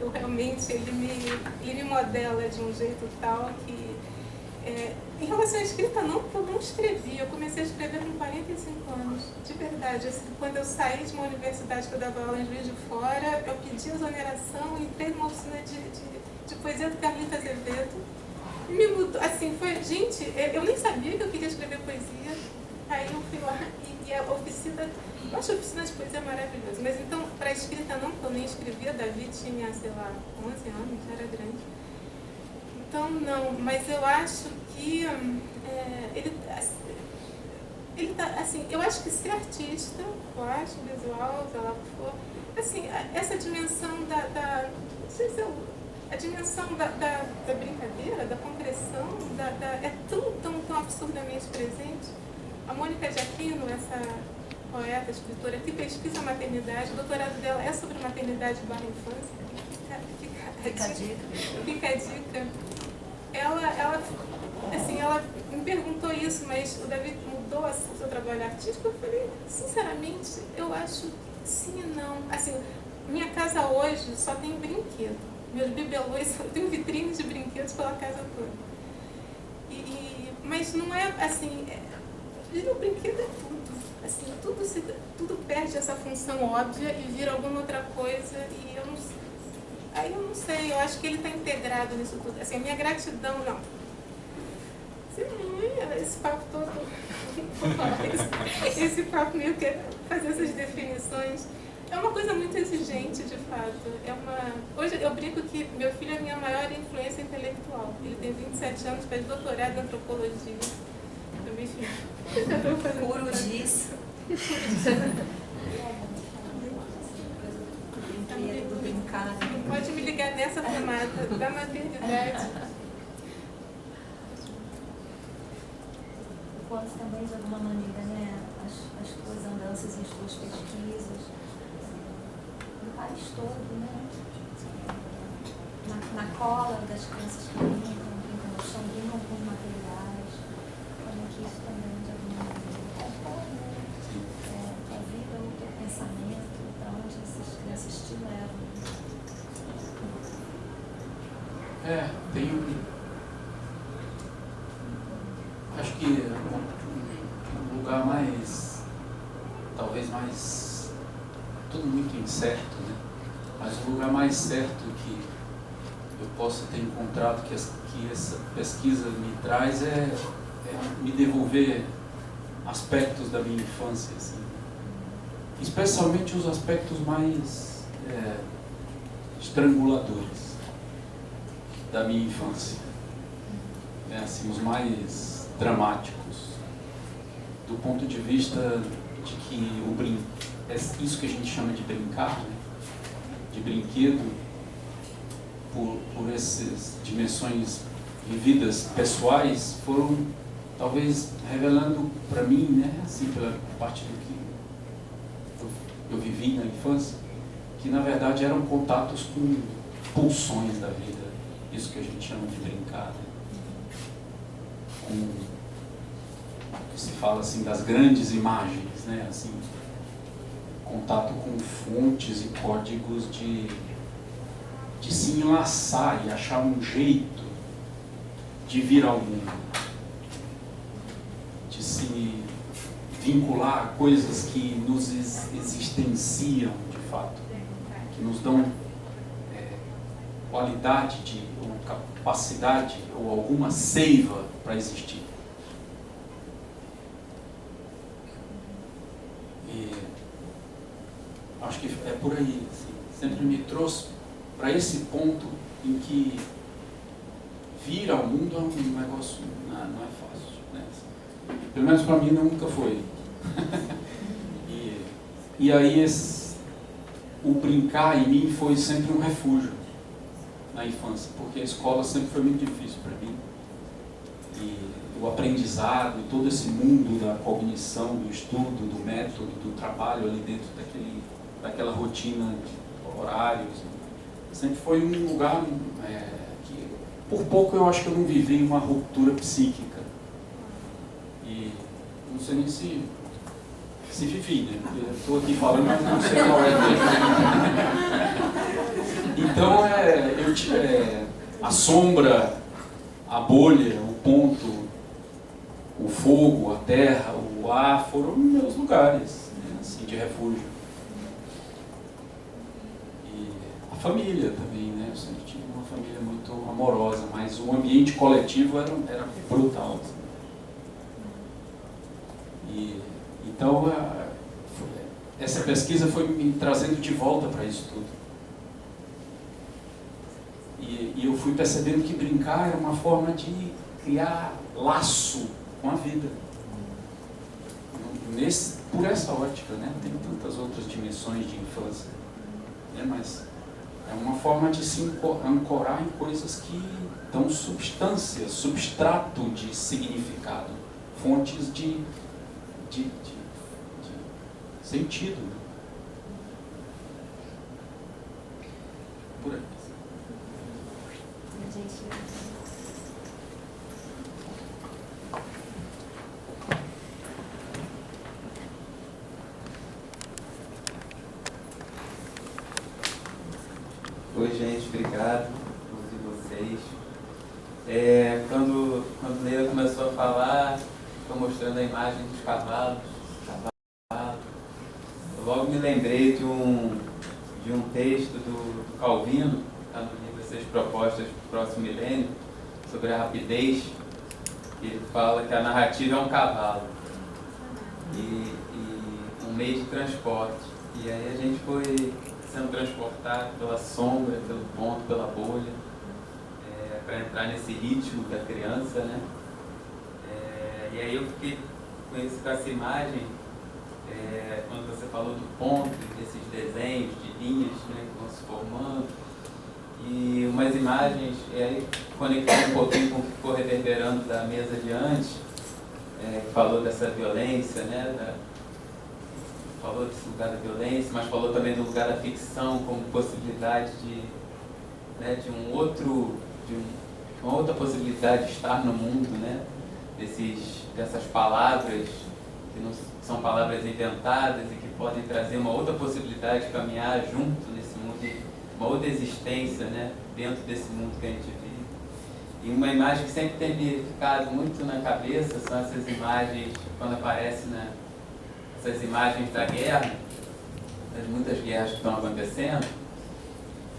eu realmente, ele me modela de um jeito tal que... em relação à escrita, não, porque eu não escrevi. Eu comecei a escrever com 45 anos, de verdade. Assim, quando eu saí de uma universidade que eu dava aula em Juiz de Fora, eu pedi exoneração, entrei numa oficina de poesia do Carlito Azevedo. Me mudou, assim, foi... Gente, eu nem sabia que eu queria escrever poesia. Aí eu fui lá e a oficina... Eu acho a oficina de poesia maravilhosa. Mas então, para a escrita não, porque eu nem escrevia. Davi tinha, sei lá, 11 anos, já era grande. Então, não, mas eu acho que ele tá, assim, eu acho que ser artista, plástico, visual, sei lá o que for, assim, essa dimensão não sei se a dimensão da brincadeira, da concreção, é tão absurdamente presente. A Mônica de Aquino, essa poeta, escritora, que pesquisa a maternidade, o doutorado dela é sobre maternidade / infância. Fica a dica. Fica a dica. Ela me perguntou isso, mas o Davi mudou o seu trabalho artístico? Eu falei, sinceramente, eu acho que sim e não. Assim, minha casa hoje só tem brinquedo. Meus bibelôs, eu tenho vitrines de brinquedos pela casa toda. Mas não é assim, o brinquedo é tudo. Assim, tudo perde essa função óbvia e vira alguma outra coisa e eu não sei. Aí eu não sei, eu acho que ele está integrado nisso tudo. Assim, a minha gratidão, não. Esse papo todo, esse papo meio que fazer essas definições, é uma coisa muito exigente, de fato. Hoje eu brinco que meu filho é a minha maior influência intelectual. Ele tem 27 anos, faz doutorado em antropologia. Também já estou fazendo... Puro disso. Pode me ligar nessa tomada da maternidade. enquanto também, de alguma maneira, né, as tuas andanças e as tuas pesquisas, no país todo, né? Na cola das crianças que brincam no chão, brincam com os materiais, como que isso também, de alguma maneira, compõe, né? A vida, o teu pensamento, para onde essas crianças te levam. Tem acho que um lugar mais, talvez mais, tudo muito incerto, né? Mas o lugar mais certo que eu possa ter encontrado, que essa pesquisa me traz, é me devolver aspectos da minha infância, assim. Especialmente os aspectos mais estranguladores da minha infância, assim, os mais dramáticos, do ponto de vista de que isso que a gente chama de brincar, né? De brinquedo, por essas dimensões vividas pessoais, foram talvez revelando para mim, né, assim, pela parte do que eu vivi na infância, que na verdade eram contatos com pulsões da vida, isso que a gente chama de brincar, né? Com, que se fala assim das grandes imagens, né, assim, contato com fontes e códigos de se enlaçar e achar um jeito de vir ao mundo, de se vincular a coisas que nos existenciam de fato, que nos dão qualidade ou capacidade ou alguma seiva para existir. E acho que é por aí, assim, sempre me trouxe para esse ponto em que vir ao mundo é um negócio, não é fácil, né? Pelo menos para mim nunca foi. E aí o brincar em mim foi sempre um refúgio na infância, porque a escola sempre foi muito difícil para mim. E o aprendizado, todo esse mundo da cognição, do estudo, do método, do trabalho ali dentro daquela rotina de horários, sempre foi um lugar que, por pouco, eu acho que eu não vivi uma ruptura psíquica. E não sei nem se vivi, né? Porque eu estou aqui falando, mas não sei qual é dele. Então, a sombra, a bolha, o ponto, o fogo, a terra, o ar, foram meus lugares, né, assim, de refúgio. A família também, né? Eu sempre tive uma família muito amorosa, mas o ambiente coletivo era brutal. Assim. Então, essa pesquisa foi me trazendo de volta para isso tudo. E eu fui percebendo que brincar era uma forma de criar laço com a vida. Por essa ótica, né? Tem tantas outras dimensões de infância, né? Mas é uma forma de se ancorar em coisas que dão substância, substrato de significado, fontes de sentido. Né? Por aí. Oi, gente, obrigado por ouvir vocês. Quando Leila começou a falar, estou mostrando a imagem dos cavalos. Eu logo me lembrei de um texto do Calvino, está no livro Seis Propostas para o Próximo Milênio, sobre a rapidez. Ele fala que a narrativa é um cavalo e um meio de transporte. E aí a gente foi sendo transportado pela sombra, pelo ponto, pela bolha, para entrar nesse ritmo da criança, né? E aí eu fiquei com essa imagem, quando você falou do ponto, desses desenhos de linhas, né, que vão se formando, e umas imagens, e aí conectando um pouquinho com o que ficou reverberando da mesa de antes, falou dessa violência, né? Falou desse lugar da violência, mas falou também do lugar da ficção como possibilidade de, né, de uma outra possibilidade de estar no mundo, né? Dessas palavras que não são palavras inventadas e que podem trazer uma outra possibilidade de caminhar junto nesse mundo, uma outra existência, né, dentro desse mundo que a gente vive. E uma imagem que sempre tem me ficado muito na cabeça são essas imagens, quando aparecem, né, essas imagens da guerra, das muitas guerras que estão acontecendo.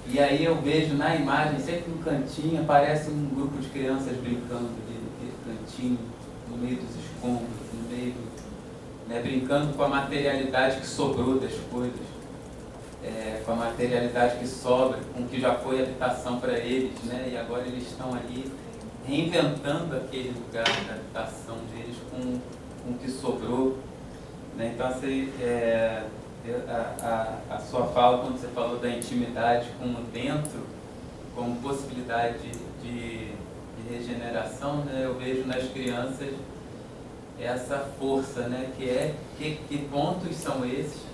E aí eu vejo na imagem, sempre no cantinho, aparece um grupo de crianças brincando naquele cantinho, no meio dos escombros, no meio, né, brincando com a materialidade que sobrou das coisas, com a materialidade que sobra, com o que já foi habitação para eles, né, e agora eles estão ali reinventando aquele lugar da habitação deles com o que sobrou. Né? Então, assim, a sua fala, quando você falou da intimidade com o dentro, como possibilidade de regeneração, né? Eu vejo nas crianças essa força, né? Que pontos são esses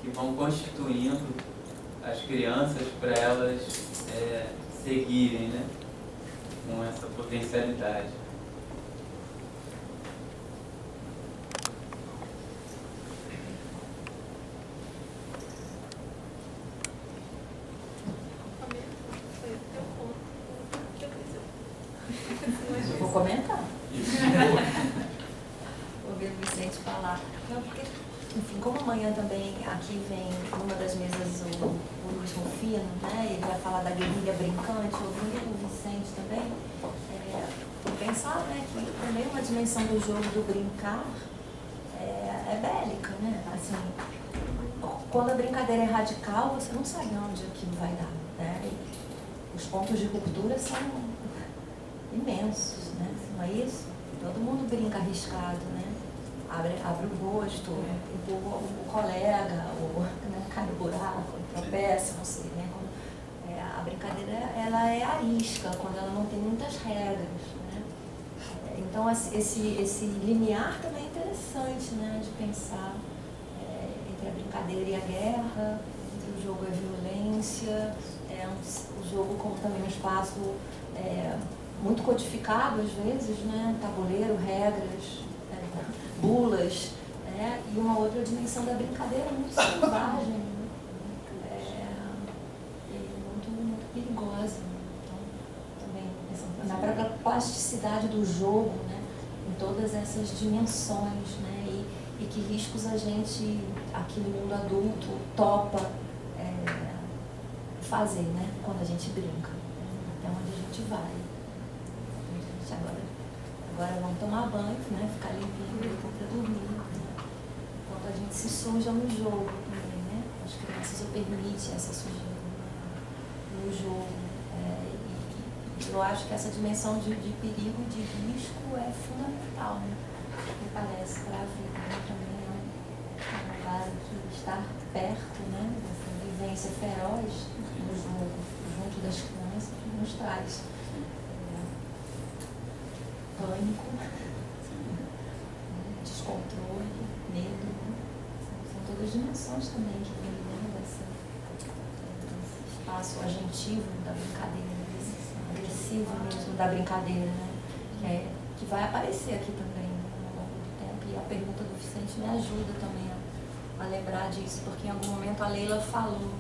que vão constituindo as crianças para elas seguirem, né? Com essa potencialidade. Eu vou comentar. Vou ver o Vicente falar. Não, porque, enfim, como amanhã também aqui vem numa das mesas o Luiz Rufino, né? Ele vai falar da guerrilha brincante, ouvindo o Vicente também. Pensar, né, que também uma dimensão do jogo do brincar é bélica, né? Assim, quando a brincadeira é radical, você não sabe onde aquilo vai dar, né? E os pontos de ruptura são imensos, né? Não é isso? Todo mundo brinca arriscado, né? Abre o rosto, empurra o colega, ou, né, cai no buraco, tropeça, não sei, né? A brincadeira, ela é arisca, quando ela não tem muitas regras, né? Então, esse limiar também é interessante, né? De pensar entre a brincadeira e a guerra, entre o jogo e a violência, o jogo como também um espaço muito codificado às vezes, né? Tabuleiro, regras, bulas, né? E uma outra dimensão da brincadeira muito selvagem, né? Muito perigosa. Então, também na própria plasticidade do jogo, né? Em todas essas dimensões, né? E que riscos a gente, aqui no mundo adulto, topa fazer, né? Quando a gente brinca, né? Até onde a gente vai. Agora vamos tomar banho, né? Ficar limpinho para dormir, né? Enquanto a gente se suja no jogo também, né? As crianças permitem essa sujeira no jogo. E eu acho que essa dimensão de perigo e de risco é fundamental, né? Me parece, para a vida, né? Também é um lugar de estar perto, né? Dessa vivência feroz no jogo, junto das crianças, que nos traz pânico, descontrole, medo, né? São todas dimensões também que vêm, né, desse espaço agentivo da brincadeira, desse agressivo mesmo da brincadeira, né? Que vai aparecer aqui também, né, ao longo do tempo. E a pergunta do Vicente me ajuda também a lembrar disso, porque em algum momento a Leila falou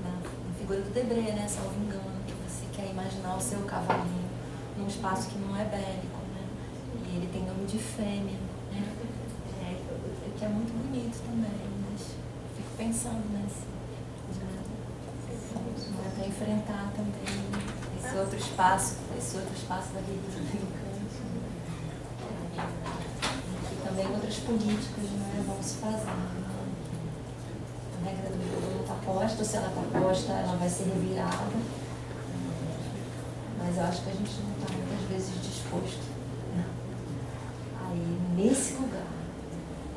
na figura do Debré, né, salvo engano, que você quer imaginar o seu cavalinho num espaço que não é bélico, né? E ele tem nome de fêmea, né? Que é muito bonito também, mas fico pensando nesse, né? Para enfrentar também esse outro espaço da guerrilha brincante, né? E também outras políticas, né, vão se fazer, né? A regra do jogo não está posta, se ela está posta, ela vai ser revirada. Mas eu acho que a gente não está muitas vezes disposto, né, a ir nesse lugar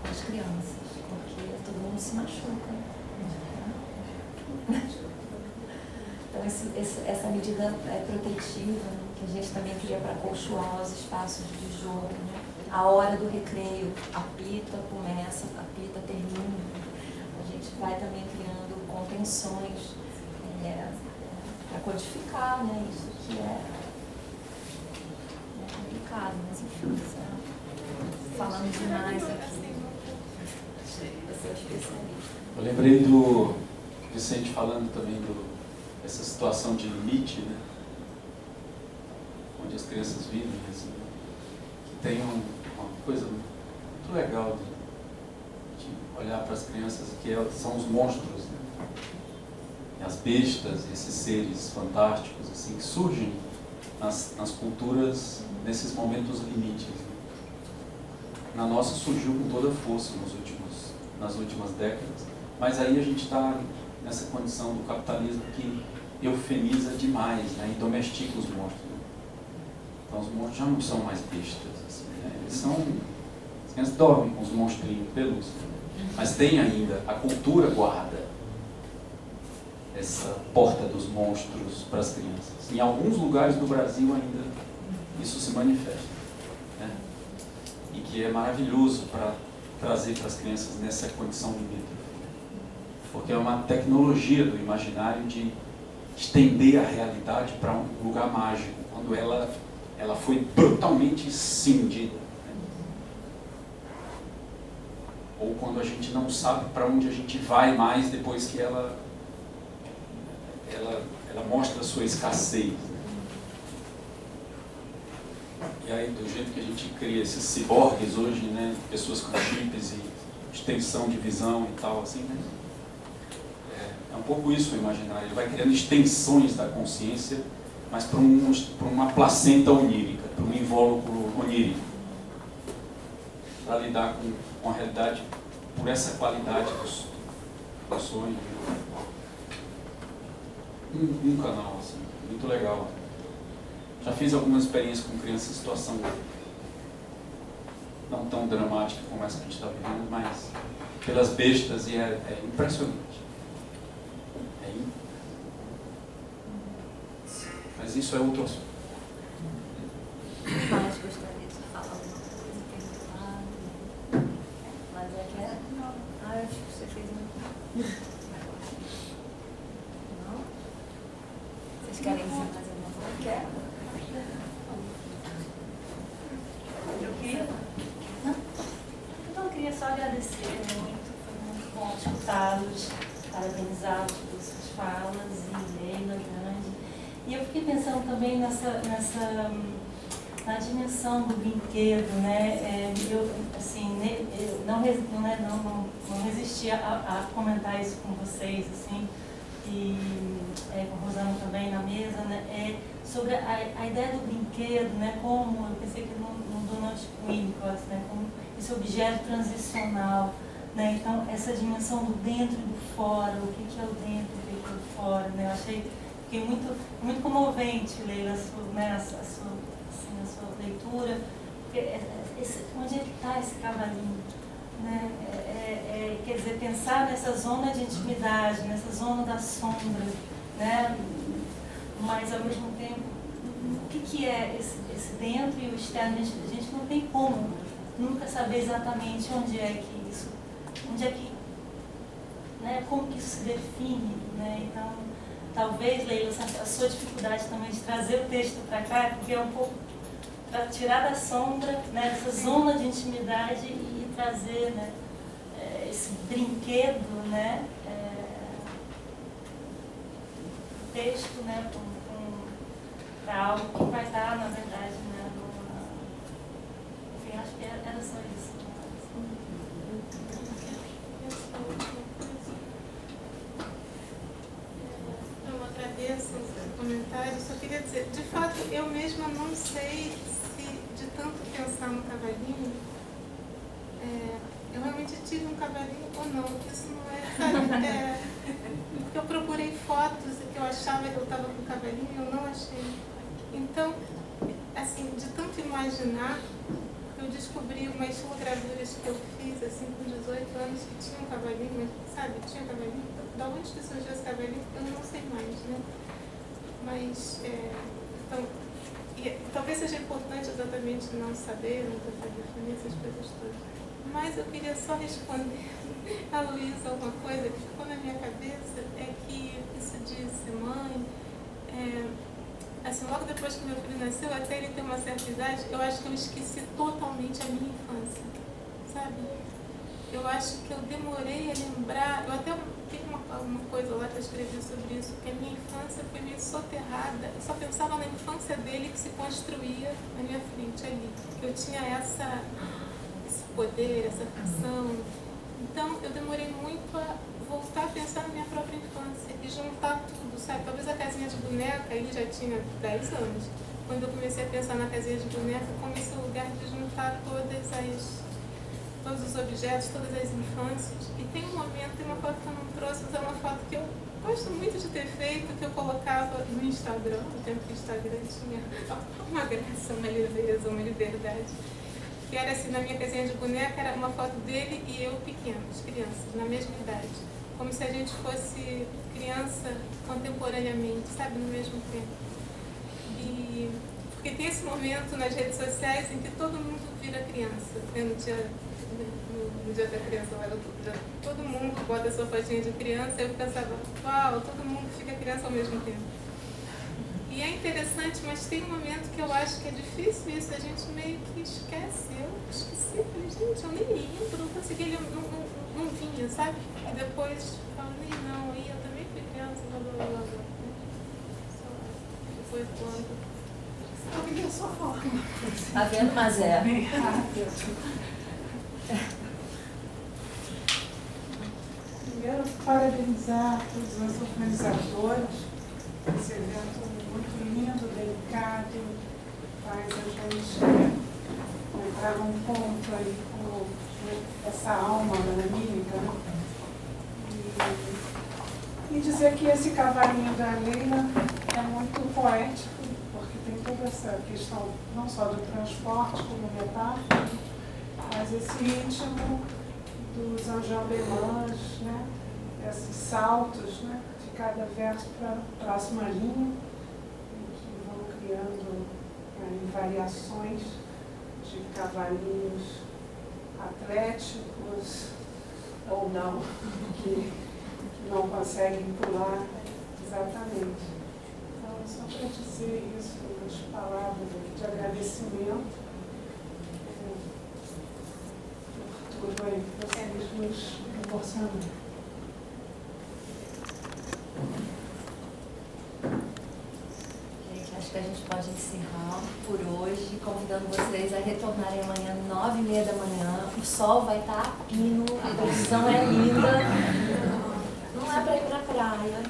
com as crianças, porque todo mundo se machuca. Né? Então Então, essa medida protetiva, né, que a gente também cria para acolchoar os espaços de jogo, né? A hora do recreio, apita, começa, apita, termina. A gente vai também criando contenções para codificar, né? Isso que é complicado, mas enfim, falando demais aqui. Você é o especialista. Eu lembrei do Vicente falando também dessa situação de limite, né? Onde as crianças vivem, assim, que tem uma coisa muito legal de olhar para as crianças, que são os monstros, né? E as bestas, esses seres fantásticos assim, que surgem nas culturas nesses momentos limites, né? Na nossa surgiu com toda a força nas últimas décadas, mas aí a gente está nessa condição do capitalismo que eufemiza demais, né? E domestica os monstros. Então os monstros já não são mais bestas, assim, né? As crianças dormem com os monstrinhos pelúcios, mas tem ainda, a cultura guarda essa porta dos monstros para as crianças. Em alguns lugares do Brasil ainda isso se manifesta, né? E que é maravilhoso para trazer para as crianças nessa condição limítrofe, porque é uma tecnologia do imaginário de estender a realidade para um lugar mágico, quando ela foi brutalmente cindida, né? Ou quando a gente não sabe para onde a gente vai mais depois que ela mostra a sua escassez, né? E aí, do jeito que a gente cria esses ciborgues hoje, né? Pessoas com chips e extensão de visão e tal, assim, né? É um pouco isso o imaginário. Ele vai criando extensões da consciência, mas para uma placenta onírica, para um invólucro onírico, para lidar com a realidade por essa qualidade do sonho. Um canal assim, muito legal. Já fiz algumas experiências com crianças em situação não tão dramática como essa que a gente está vivendo, mas pelas bestas, e é impressionante. Mas isso é outro assunto. Mais gostaria de falar alguma coisa, perguntar, mas é que não. Eu acho que você fez muito. Não? Vocês querem dizer mais alguma coisa? Quer? Então, eu queria só agradecer, né, muito, foi muito bom escutá-los, parabenizá-los por suas falas, e Leila, grande. E eu fiquei pensando também na dimensão do brinquedo, né? Eu, assim, não resisti a comentar isso com vocês, assim, e com a Rosana também na mesa, né? Sobre a ideia do brinquedo, né? Como, eu pensei que no Donald Winnicott, né? Como esse objeto transicional, né? Então, essa dimensão do dentro e do fora, o que é o dentro e o que é o fora, né? Eu achei, fiquei muito comovente, Leila, né? a sua leitura, onde é que está esse cavalinho, né? Quer dizer, pensar nessa zona de intimidade, nessa zona da sombra, né? Mas ao mesmo tempo, o que é esse dentro e o externo? A gente não tem como nunca saber exatamente onde é que, né? Como que isso se define, né? Então, talvez, Leila, a sua dificuldade também de trazer o texto para cá, porque é um pouco para tirar da sombra, né, dessa zona de intimidade e trazer, né, esse brinquedo, né, texto, né, para algo que vai estar, na verdade, né, enfim, acho que era só isso. Eu agradeço os comentários. Só queria dizer, de fato, eu mesma não sei se, de tanto pensar no cavalinho, eu realmente tive um cavalinho ou não. Isso não é, sabe? Porque eu procurei fotos e que eu achava que eu estava com o cavalinho e eu não achei. Então, assim, de tanto imaginar, eu descobri umas estilográvuras que eu fiz, assim, com 18 anos, que tinha um cavalinho, sabe? Tinha um cavalinho. Da onde que surgiu esse cavalinho? Eu não sei mais, né? Mas, então, talvez seja importante exatamente não saber, não tentar definir essas coisas todas. Mas eu queria só responder a Luísa alguma coisa que ficou na minha cabeça, é que isso de ser mãe, assim, logo depois que meu filho nasceu, até ele ter uma certa idade, eu acho que eu esqueci totalmente a minha infância, sabe? Eu acho que eu demorei a lembrar, eu até tenho uma coisa lá que eu escrevi sobre isso, que a minha infância foi meio soterrada, eu só pensava na infância dele que se construía na minha frente ali, que eu tinha esse poder, essa função. Então eu demorei muito a voltar a pensar na minha própria infância e juntar tudo, sabe? Talvez a casinha de boneca, ele já tinha 10 anos. Quando eu comecei a pensar na casinha de boneca, como esse lugar de juntar todos os objetos, todas as infâncias. E tem um momento, tem uma foto que eu não trouxe, mas é uma foto que eu gosto muito de ter feito, que eu colocava no Instagram, no tempo que o Instagram tinha uma graça, uma leveza, uma liberdade. Que era assim, na minha casinha de boneca, era uma foto dele e eu pequenos, crianças, na mesma idade. Como se a gente fosse criança contemporaneamente, sabe, no mesmo tempo. E porque tem esse momento nas redes sociais em que todo mundo vira criança, né? No dia da criança, todo mundo bota a sua fotinha de criança, eu pensava, uau, todo mundo fica criança ao mesmo tempo. E é interessante, mas tem um momento que eu acho que é difícil isso, a gente meio que esquece. Eu esqueci, falei, gente, eu nem lembro, não consegui, não vinha, sabe? E depois falei, não, eu também fui criança, blá blá blá blá. Depois quando. Eu queria só falar. Tá vendo, Mazé? Bem rápido. Primeiro, parabenizar todos os organizadores. Esse evento muito lindo, delicado, faz a gente entrar num ponto aí com essa alma anímica, né? E dizer que esse cavalinho da Leila é muito poético, porque tem toda essa questão não só do transporte como metáfora, mas esse ritmo dos enjambements, né? Esses saltos, né? De cada verso para a próxima linha, que vão criando variações de cavalinhos atléticos ou não, que não conseguem pular exatamente. Então, só para dizer isso, as palavras de agradecimento por tudo aí que vocês nos proporcionam. Gente, acho que a gente pode encerrar por hoje, convidando vocês a retornarem amanhã, 9h30 da manhã. O sol vai estar a pino, a previsão é linda. Não é para ir na praia,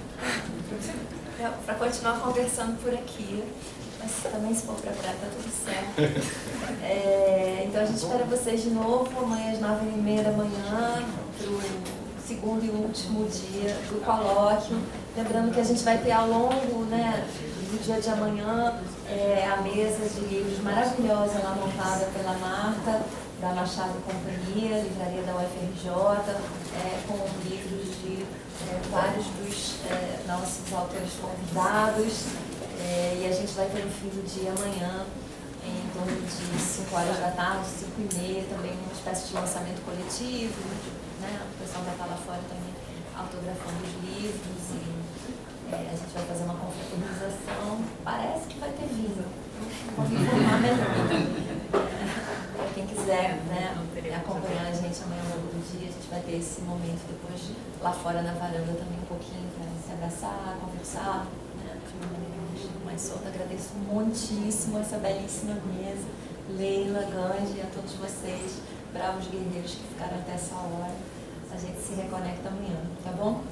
é para continuar conversando por aqui. Mas também, se for para praia, tá tudo certo. Então a gente espera vocês de novo amanhã às 9h30 da manhã, para o segundo e último dia do colóquio. Lembrando que a gente vai ter ao longo, né, do dia de amanhã a mesa de livros maravilhosa lá montada pela Marta, da Machado Companhia, livraria da UFRJ, com livros de vários dos nossos autores convidados. E a gente vai ter no fim do dia amanhã, em torno de 5 horas da tarde, 5h30, também uma espécie de lançamento coletivo, né? O pessoal vai estar lá fora também autografando os livros e a gente vai fazer uma confraternização. Parece que vai ter vinho, vamos informar melhor. Quem quiser, né, acompanhar a gente amanhã ao longo do dia, a gente vai ter esse momento depois lá fora na varanda também um pouquinho para se abraçar, conversar, né, de uma maneira mais solta. Agradeço muitíssimo essa belíssima mesa, Leila, Ganji, a todos vocês, bravos guerreiros que ficaram até essa hora. A gente se reconecta amanhã, tá bom?